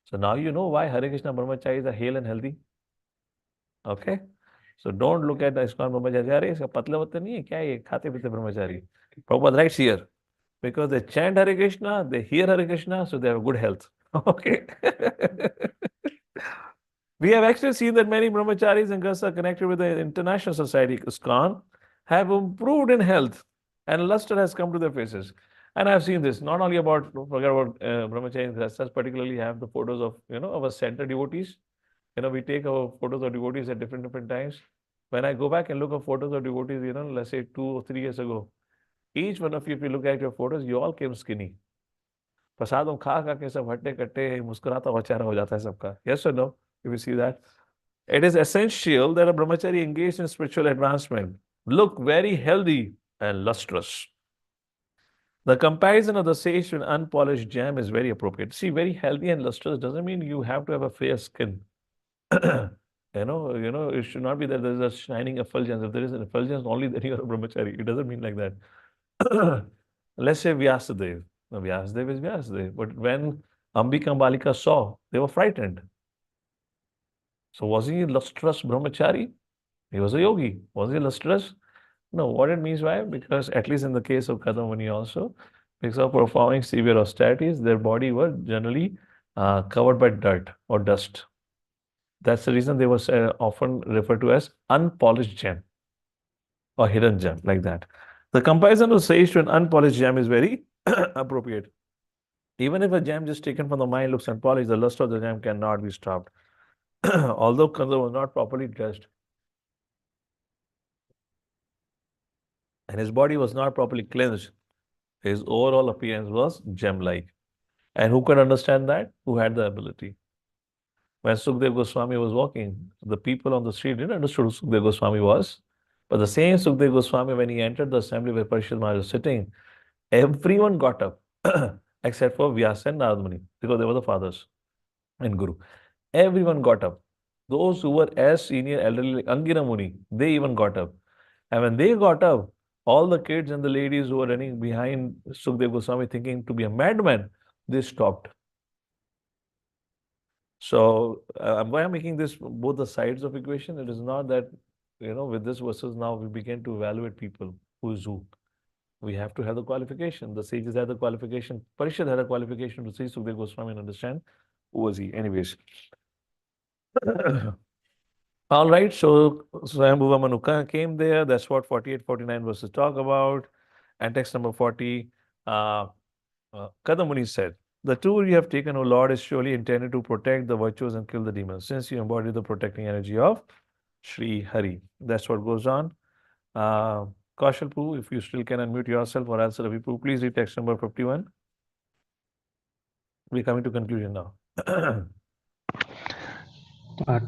So now you know why Hare Krishna brahmacharis are hale and healthy. Okay? So don't look at the ISKCON brahmachari. Are इसका पतले वतले नहीं है क्या ये खाते पीते brahmachari? Prabhupada writes here, because they chant Hare Krishna, they hear Hare Krishna, so they have good health. Okay. We have actually seen that many brahmacharis and girls are connected with the international society, ISKCON, have improved in health, and luster has come to their faces. And I've seen this not only about, don't forget about brahmacharis and grastas, particularly have the photos of, our center devotees. We take our photos of devotees at different times. When I go back and look at photos of devotees, let's say 2 or 3 years ago, each one of you, if you look at your photos, you all came skinny. प्रसाद खा खा के सब हट्टे कट्टे मुस्कुराता हुआ चेहरा हो जाता है सबका. Yes or no? If you see that, it is essential that a brahmachari engaged in spiritual advancement look very healthy and lustrous. The comparison of the sage to an unpolished gem is very appropriate. See, very healthy and lustrous doesn't mean you have to have a fair skin. It should not be that there's a shining effulgence. If there is an effulgence, only then you are a brahmachari. It doesn't mean like that. Let's say Vyasadeva. Now, Vyasadeva is Vyasadeva. But when Ambika and Balika saw, they were frightened. So was he lustrous brahmachari? He was a yogi. Was he lustrous? No. What it means, why? Because at least in the case of Kardama Muni also, because of performing severe austerities, their body were generally covered by dirt or dust. That's the reason they were often referred to as unpolished gem or hidden gem, like that. The comparison of sage to an unpolished gem is very appropriate. Even if a gem just taken from the mind looks unpolished, the luster of the gem cannot be stopped. Although Kardama was not properly dressed, and his body was not properly cleansed. His overall appearance was gem-like. And who could understand that? Who had the ability? When Sukdev Goswami was walking, the people on the street didn't understand who Sukdev Goswami was. But the same Sukdev Goswami, when he entered the assembly where Parishad Maharaj was sitting, everyone got up except for Vyasa and Narad Muni, because they were the fathers and Guru. Everyone got up. Those who were as senior elderly, like Angira Muni, they even got up. And when they got up, all the kids and the ladies who were running behind Sukdev Goswami thinking to be a madman, they stopped. So why I'm making this both the sides of equation. It is not that, with this versus now we begin to evaluate people who is who. We have to have the qualification. The sages had the qualification. Parishad had a qualification to see Sukdev Goswami and understand who was he. Anyways. All right, so Swayambhuva Manuka came there. That's what 48, 49 verses talk about. And text number 40, Kardama said, "The tool you have taken, O Lord, is surely intended to protect the virtues and kill the demons, since you embody the protecting energy of Sri Hari." That's what goes on. Kaushalpu, if you still can unmute yourself, or else Ravipu, please read text number 51. We're coming to conclusion now.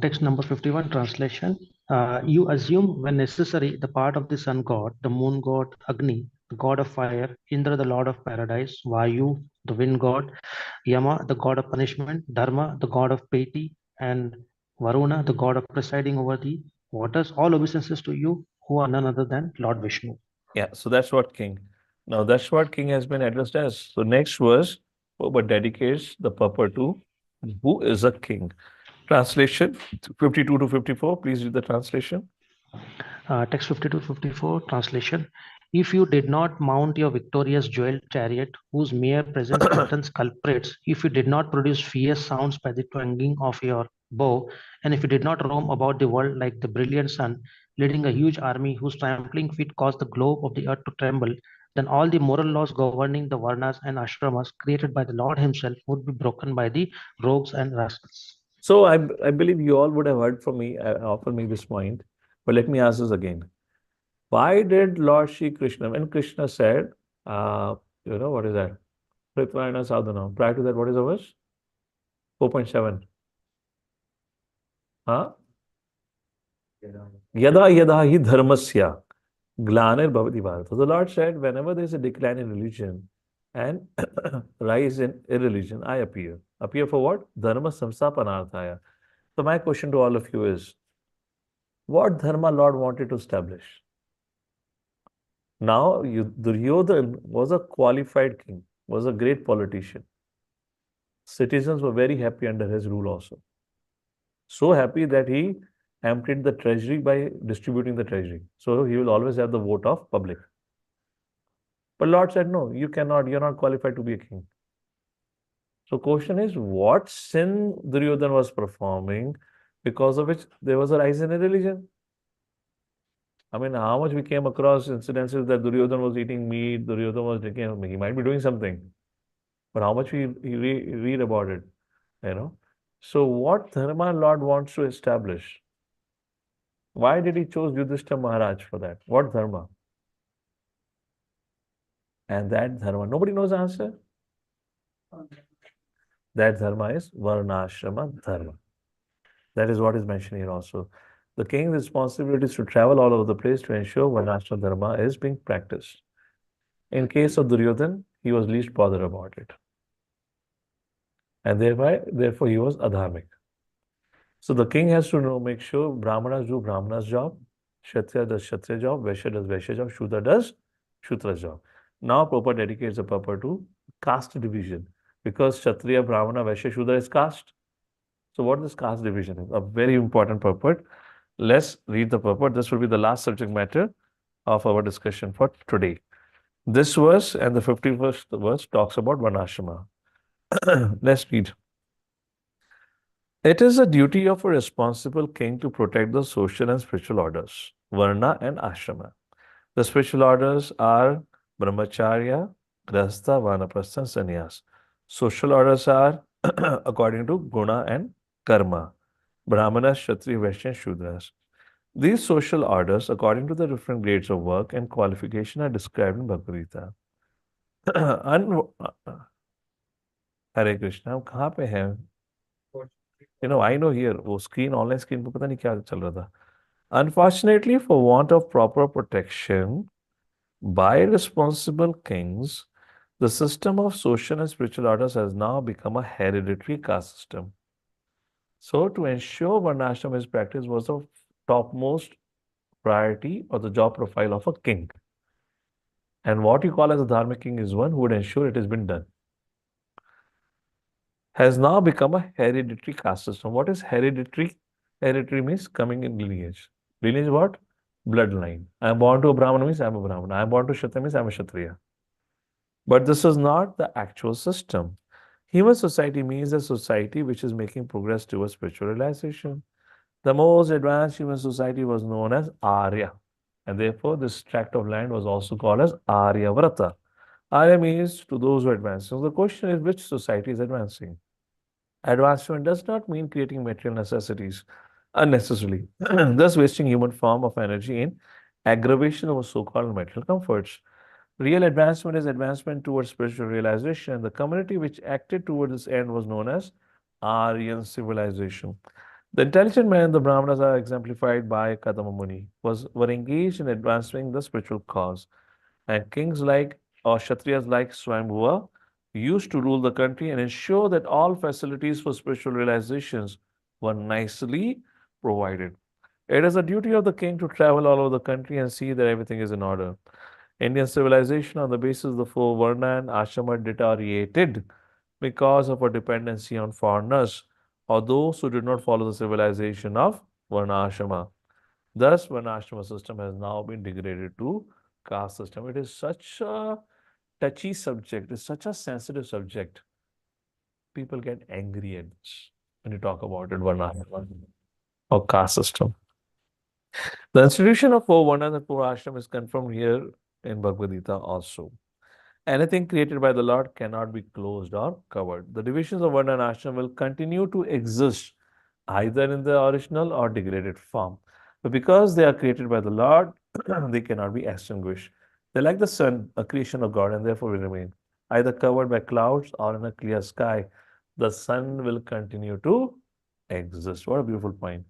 Text number 51, translation. You assume when necessary the part of the sun god, the moon god, Agni, the god of fire, Indra, the lord of paradise, Vayu, the wind god, Yama, the god of punishment, Dharma, the god of piety, and Varuna, the god of presiding over the waters, all obeisances to you, who are none other than Lord Vishnu. Yeah, so that's what king. Now that's what king has been addressed as. So next verse, but dedicates the purport to who is a king. Translation 52 to 54. Please read the translation. Text 52-54, translation. If you did not mount your victorious jeweled chariot, whose mere presence threatens culprits, if you did not produce fierce sounds by the twanging of your bow, and if you did not roam about the world like the brilliant sun, leading a huge army whose trampling feet caused the globe of the earth to tremble, then all the moral laws governing the varnas and ashramas created by the Lord himself would be broken by the rogues and rascals. So I believe you all would have heard from me. I often make this point, but let me ask this again. Why did Lord Shri Krishna, when Krishna said, what is that? Pritvarana sadhana. Prior to that, what is the verse? 4.7. Huh? Yada yada hi dharmasya glanir bhavati bharata. So the Lord said, whenever there is a decline in religion and rise in irreligion, I appear. Appear for what? Dharma samstapanarthaya. So my question to all of you is, what dharma Lord wanted to establish? Now, Duryodhan was a qualified king, was a great politician. Citizens were very happy under his rule also. So happy that he emptied the treasury by distributing the treasury. So he will always have the vote of public. But Lord said, no, you cannot, you're not qualified to be a king. So question is, what sin Duryodhan was performing because of which there was a rise in religion? I mean, how much we came across incidences that Duryodhan was eating meat, Duryodhan was drinking, he might be doing something. But how much we read about it, So what dharma Lord wants to establish? Why did he choose Yudhishthira Maharaj for that? What dharma? And that dharma, nobody knows the answer. That dharma is Varnashrama dharma. That is what is mentioned here also. The king's responsibility is to travel all over the place to ensure Varnashrama dharma is being practiced. In case of Duryodhan, he was least bothered about it. And therefore he was adharmic. So the king has to make sure Brahmanas do Brahmanas job, Kshatriya does Kshatriya job, Vaishya does Vaishya job, Shudra does Shudra's job. Now Prabhupada dedicates the purport to caste division, because Kshatriya, Brahmana, Vaishya, Shudra is caste. So what this caste division is? A very important purport. Let's read the purport. This will be the last subject matter of our discussion for today. This verse and the 51st verse talks about Varnashrama. Let's read. It is the duty of a responsible king to protect the social and spiritual orders, Varna and Ashrama. The spiritual orders are Brahmacharya, Grahastha, Vanaprastha, and Sannyas. Social orders are according to Guna and Karma, Brahmanas, Kshatriya, Vaishya, and Shudras. These social orders, according to the different grades of work and qualification, are described in Bhagavad Gita. हरे कृष्णा, हम कहाँ पे हैं? I know here वो screen, online screen पे पता नहीं क्या चल रहा था. Unfortunately, for want of proper protection by responsible kings, the system of social and spiritual orders has now become a hereditary caste system. So, to ensure Varnashram is practiced was the topmost priority or the job profile of a king. And what you call as a dharmic king is one who would ensure it has been done. Has now become a hereditary caste system. What is hereditary? Hereditary means coming in lineage. Lineage what? Bloodline. I am born to a Brahman means I am a Brahman. I am born to Kshatriya means I am a Kshatriya. But this is not the actual system. Human society means a society which is making progress towards spiritual realization. The most advanced human society was known as Arya. And therefore, this tract of land was also called as Aryavrata. Arya means to those who advance. So the question is, which society is advancing? Advancement does not mean creating material necessities unnecessarily, thus wasting human form of energy in aggravation of so-called material comforts. Real advancement is advancement towards spiritual realization, and the community which acted towards this end was known as Aryan civilization. The intelligent men, the Brahmanas, are exemplified by Kardama Muni, were engaged in advancing the spiritual cause, and kings like or Kshatriyas like Swayambhuva used to rule the country and ensure that all facilities for spiritual realizations were nicely provided. It is a duty of the king to travel all over the country and see that everything is in order. Indian civilization, on the basis of the four Varna and Ashrama, deteriorated because of a dependency on foreigners or those who did not follow the civilization of Varna Ashrama. Thus, Varna Ashrama system has now been degraded to caste system. It is such a touchy subject. It's such a sensitive subject. People get angry at this when you talk about it, Varna or caste system. The institution of four Varnas and four Ashram is confirmed here in Bhagavad Gita also. Anything created by the Lord cannot be closed or covered. The divisions of Varna and Ashram will continue to exist either in the original or degraded form. But because they are created by the Lord, they cannot be extinguished. They're like the sun, a creation of God, and therefore will remain. Either covered by clouds or in a clear sky, the sun will continue to exist. What a beautiful point.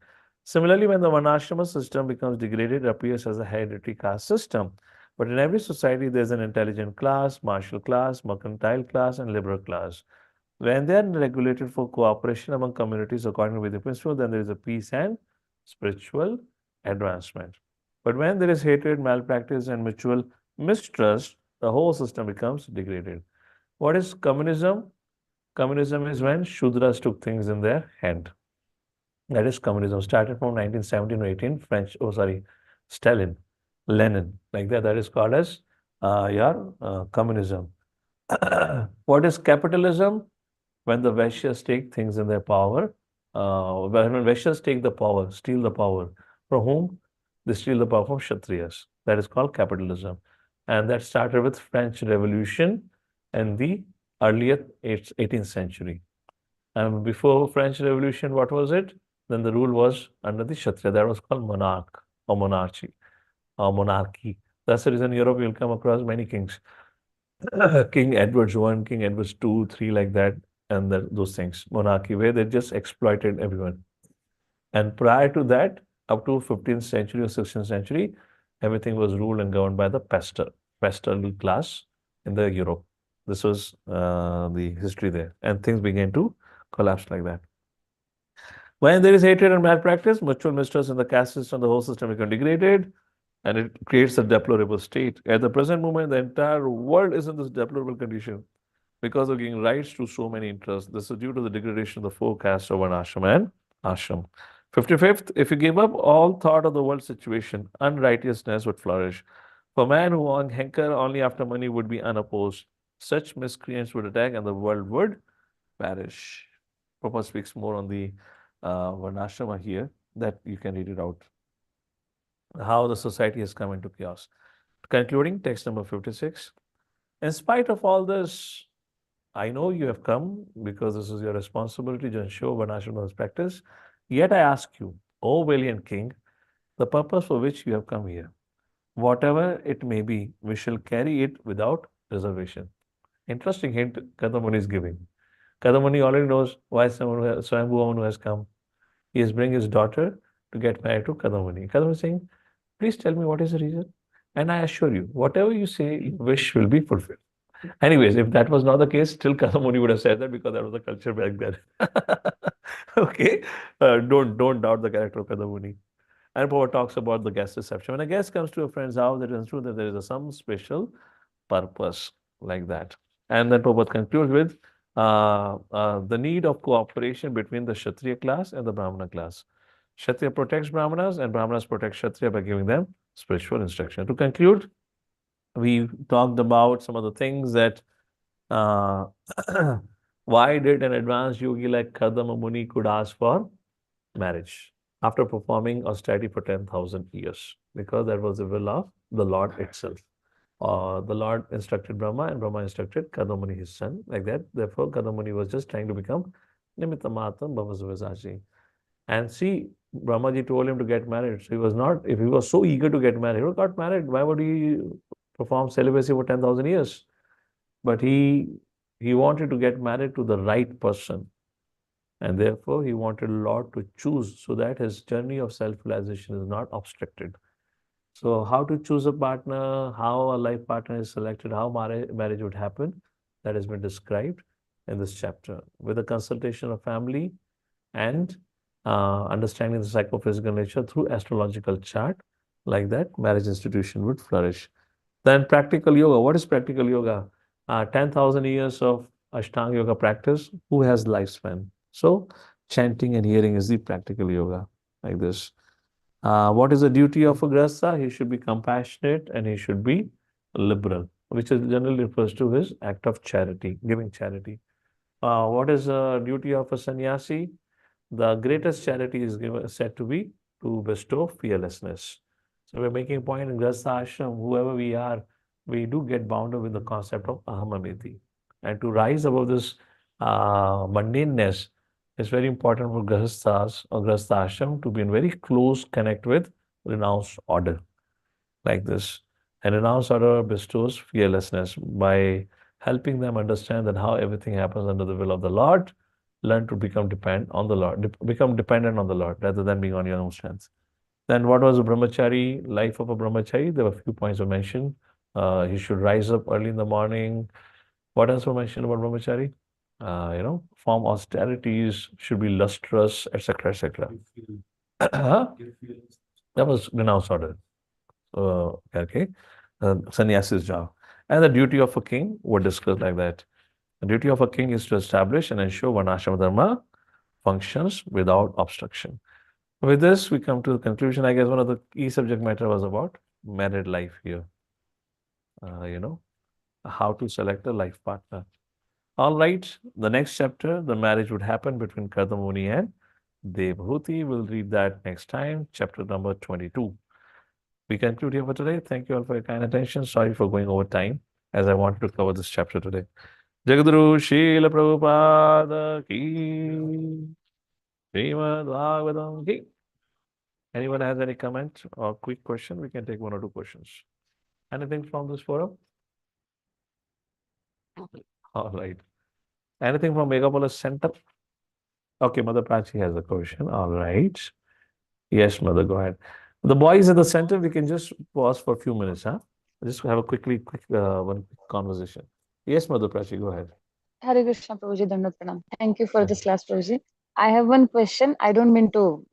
Similarly, when the Varnashrama system becomes degraded, it appears as a hereditary caste system. But in every society, there's an intelligent class, martial class, mercantile class, and liberal class. When they are regulated for cooperation among communities according to the principle, then there is a peace and spiritual advancement. But when there is hatred, malpractice, and mutual mistrust, the whole system becomes degraded. What is communism? Communism is when Shudras took things in their hand. That is communism. Started from 1917 or 18, French, Stalin, Lenin, like that. That is called as communism. What is capitalism? When the Vaishyas take things in their power, when Vaishyas take the power, steal the power. From whom? They steal the power from Kshatriyas. That is called capitalism. And that started with French Revolution in the earlier 18th century. And before French Revolution, what was it? Then the rule was under the Kshatriya. That was called monarch or monarchy or monarchy. That's the reason in Europe you'll come across many kings. King Edward I, King Edward II, III, like that, and those things. Monarchy, where they just exploited everyone. And prior to that, up to 15th century or 16th century, everything was ruled and governed by the pastoral class in the Europe. This was the history there. And things began to collapse like that. When there is hatred and malpractice, mutual mistrust in the caste system, the whole system becomes degraded, and it creates a deplorable state. At the present moment, the entire world is in this deplorable condition because of giving rights to so many interests. This is due to the degradation of the four castes of Varnashram and Ashram. 55th, if you give up all thought of the world situation, unrighteousness would flourish. For man who hanker only after money would be unopposed. Such miscreants would attack and the world would perish. Prabhupada speaks more on the Varnashrama here, that you can read it out. How the society has come into chaos. Concluding text number 56. In spite of all this, I know you have come because this is your responsibility to ensure Varnashrama is practiced. Yet I ask you, O valiant king, the purpose for which you have come here. Whatever it may be, we shall carry it without reservation. Interesting hint Kadamuni is giving. Kadamuni already knows why Swayambhu Manu has come. He is bringing his daughter to get married to Kadamuni. Kadamuni is saying, please tell me what is the reason. And I assure you, whatever you say, your wish will be fulfilled. Anyways, if that was not the case, still Kadamuni would have said that because that was the culture back then. Okay, don't doubt the character of Kadamuni. And Prabhupada talks about the guest reception. When a guest comes to a friend's house, it is true that there is some special purpose like that. And then Prabhupada concludes with the need of cooperation between the Kshatriya class and the Brahmana class. Kshatriya protects Brahmanas and Brahmanas protect Kshatriya by giving them spiritual instruction. To conclude, we talked about some of the things that uh, why did an advanced yogi like Kardama Muni could ask for marriage after performing austerity for 10,000 years? Because that was the will of the Lord itself. The Lord instructed Brahma and Brahma instructed Kadamuni, his son, like that. Therefore, Kadamuni was just trying to become Nimitta Matam Bhavasvasaji. And see, Brahmaji told him to get married. So he was not, if he was so eager to get married, he would have got married. Why would he perform celibacy for 10,000 years? But he wanted to get married to the right person. And therefore, he wanted Lord to choose so that his journey of self-realization is not obstructed. So how to choose a partner, how a life partner is selected, how marriage would happen, that has been described in this chapter. With a consultation of family and understanding the psychophysical nature through astrological chart, like that, marriage institution would flourish. Then practical yoga. What is practical yoga? 10,000 years of Ashtanga yoga practice. Who has lifespan? So chanting and hearing is the practical yoga, like this. What is the duty of a grahastha? He should be compassionate and he should be liberal, which is generally refers to his act of charity, giving charity. What is the duty of a sannyasi? The greatest charity is said to be to bestow fearlessness. So we're making a point in grahastha ashram, whoever we are, we do get bound up with the concept of ahamamiti. And to rise above this mundaneness, it's very important for grahasthas or grahastha ashram to be in very close connect with renounced order, like this. And renounced order bestows fearlessness by helping them understand that how everything happens under the will of the Lord. Learn to become dependent on the Lord, become dependent on the Lord rather than being on your own strength. Then what was a brahmachari, life of a brahmachari? There were a few points were mentioned. He should rise up early in the morning. What else were mentioned about brahmachari? Form austerities, should be lustrous, etc., etc. That was renounced order. Okay. Sannyasi's job. And the duty of a king were discussed like that. The duty of a king is to establish and ensure Varnashrama Dharma functions without obstruction. With this, we come to the conclusion. I guess one of the key subject matter was about married life here. How to select a life partner. All right, the next chapter, the marriage would happen between Kardama and Devhuti. We'll read that next time, chapter number 22. We conclude here for today. Thank you all for your kind attention. Sorry for going over time, as I wanted to cover this chapter today. Jagadru Srila Prabhupada ki, Srimad Bhagavatam ki. Anyone has any comment or quick question? We can take one or two questions. Anything from this forum? All right. Anything from Megapolis Center? Okay, Mother Prachi has a question. All right. Yes, Mother, go ahead. The boys at the center, we can just pause for a few minutes, huh? Just have a quick one conversation. Yes, Mother Prachi, go ahead. Hare Krishna, Prabhuji, Dandavat Pranam. Thank you for this class, Prabhuji. I have one question. I don't mean to,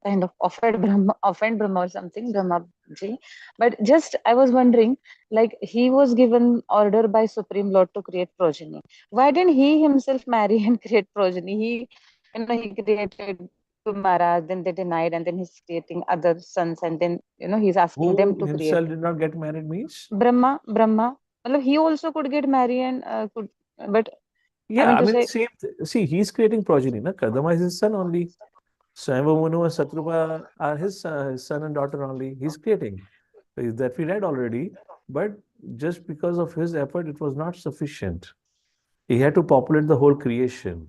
kind of offend Brahma or something, Brahmaji. But just, I was wondering, like, he was given order by Supreme Lord to create progeny. Why didn't he himself marry and create progeny? He created two Maharaj, then they denied, and then he's creating other sons, and then, he's asking them to create. Who himself did not get married means? Brahma. Well, he also could get married and but yeah, I mean to say, see, he's creating progeny. Na? Kardama is his son only. Swayambhu Manu and Satrupa are his son and daughter only. He's creating. That we read already. But just because of his effort, it was not sufficient. He had to populate the whole creation.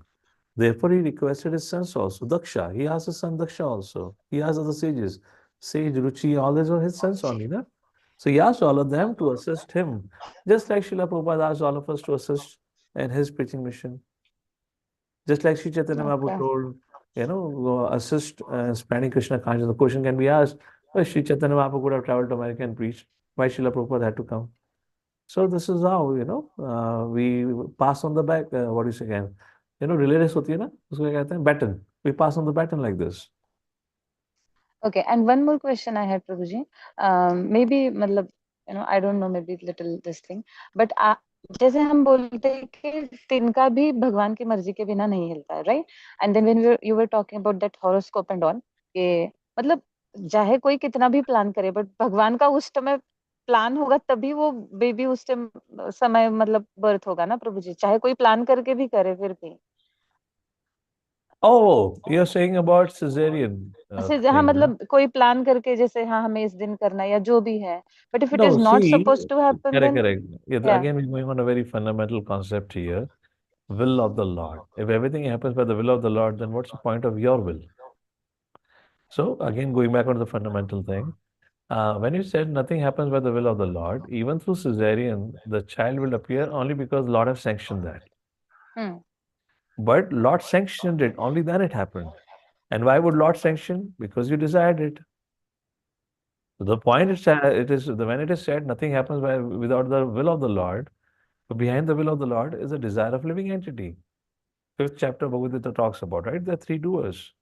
Therefore, he requested his sons also. Daksha. He asked his son Daksha also. He asked other sages. Sage, Ruchi, all these were his sons only, na? So he asked all of them to assist him, just like Srila Prabhupada asked all of us to assist in his preaching mission. Just like Sri Chaitanya Mahaprabhu Okay. told, go assist spreading Krishna consciousness. The question can be asked, why Sri Chaitanya Mahaprabhu could have traveled to America and preached? Why Srila Prabhupada had to come? So this is how, we pass on the back, what do you say again? Relay race होती है ना, उसको क्या कहते हैं? Baton. We pass on the baton like this. Okay, and one more question I had, Prabhuji. Maybe, मतलब, I don't know, maybe little this thing, but जैसे हम बोलते हैं कि तिनका भी भगवान की मर्जी के बिना नहीं हिलता है, right? And then when you were talking about that horoscope and all, कि मतलब चाहे कोई कितना भी प्लान करे, but भगवान का उस समय प्लान होगा तभी वो बेबी उस समय मतलब बर्थ होगा ना प्रभु जी, चाहे कोई प्लान करके भी करे फिर भी। Oh, you're saying about cesarean ऐसे जहाँ thing, huh? मतलब कोई प्लान करके जैसे हाँ हमें इस दिन करना है या जो भी है, but if it is No, not see, supposed to happen, correct, then correct. Yeah, yeah. again, we're going on a very fundamental concept here. Will of the Lord. If everything happens by the will of the Lord, then what's the point of your will? So again, going back on the fundamental thing, when you said nothing happens by the will of the Lord, even through cesarean, the child will appear only because Lord has sanctioned that. But Lord sanctioned it, only then it happened. And why would Lord sanction? Because you desired it. So the point is, when it is said nothing happens without the will of the Lord, but behind the will of the Lord is a desire of living entity. 5th chapter Bhagavad Gita talks about, right? There are three doers.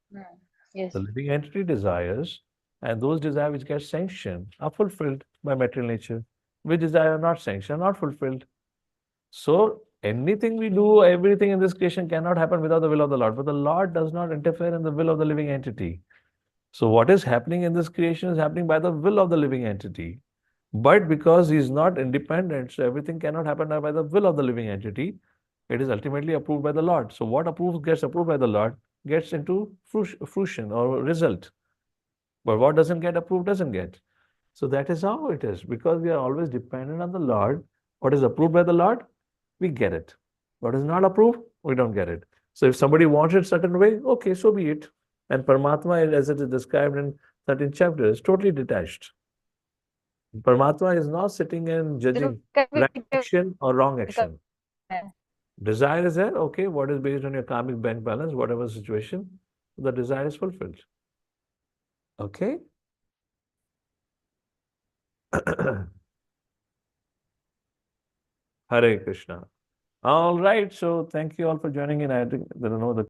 Yes. The living entity desires, and those desires which get sanctioned are fulfilled by material nature. Which desire are not sanctioned, are not fulfilled. So anything we do, everything in this creation cannot happen without the will of the Lord. But the Lord does not interfere in the will of the living entity. So what is happening in this creation is happening by the will of the living entity. But because he is not independent, so everything cannot happen by the will of the living entity. It is ultimately approved by the Lord. So what gets approved by the Lord gets into fruition or result. But what doesn't get approved doesn't get. So that is how it is. Because we are always dependent on the Lord. What is approved by the Lord, we get it. What is not approved, we don't get it. So if somebody wants it certain way, okay, so be it. And Paramatma, as it is described in 13th chapter, is totally detached. Paramatma is not sitting and judging right action or wrong action. Desire is there, okay, what is based on your karmic bank balance, whatever situation, the desire is fulfilled. Okay? Hare Krishna. All right, so thank you all for joining in. I don't know the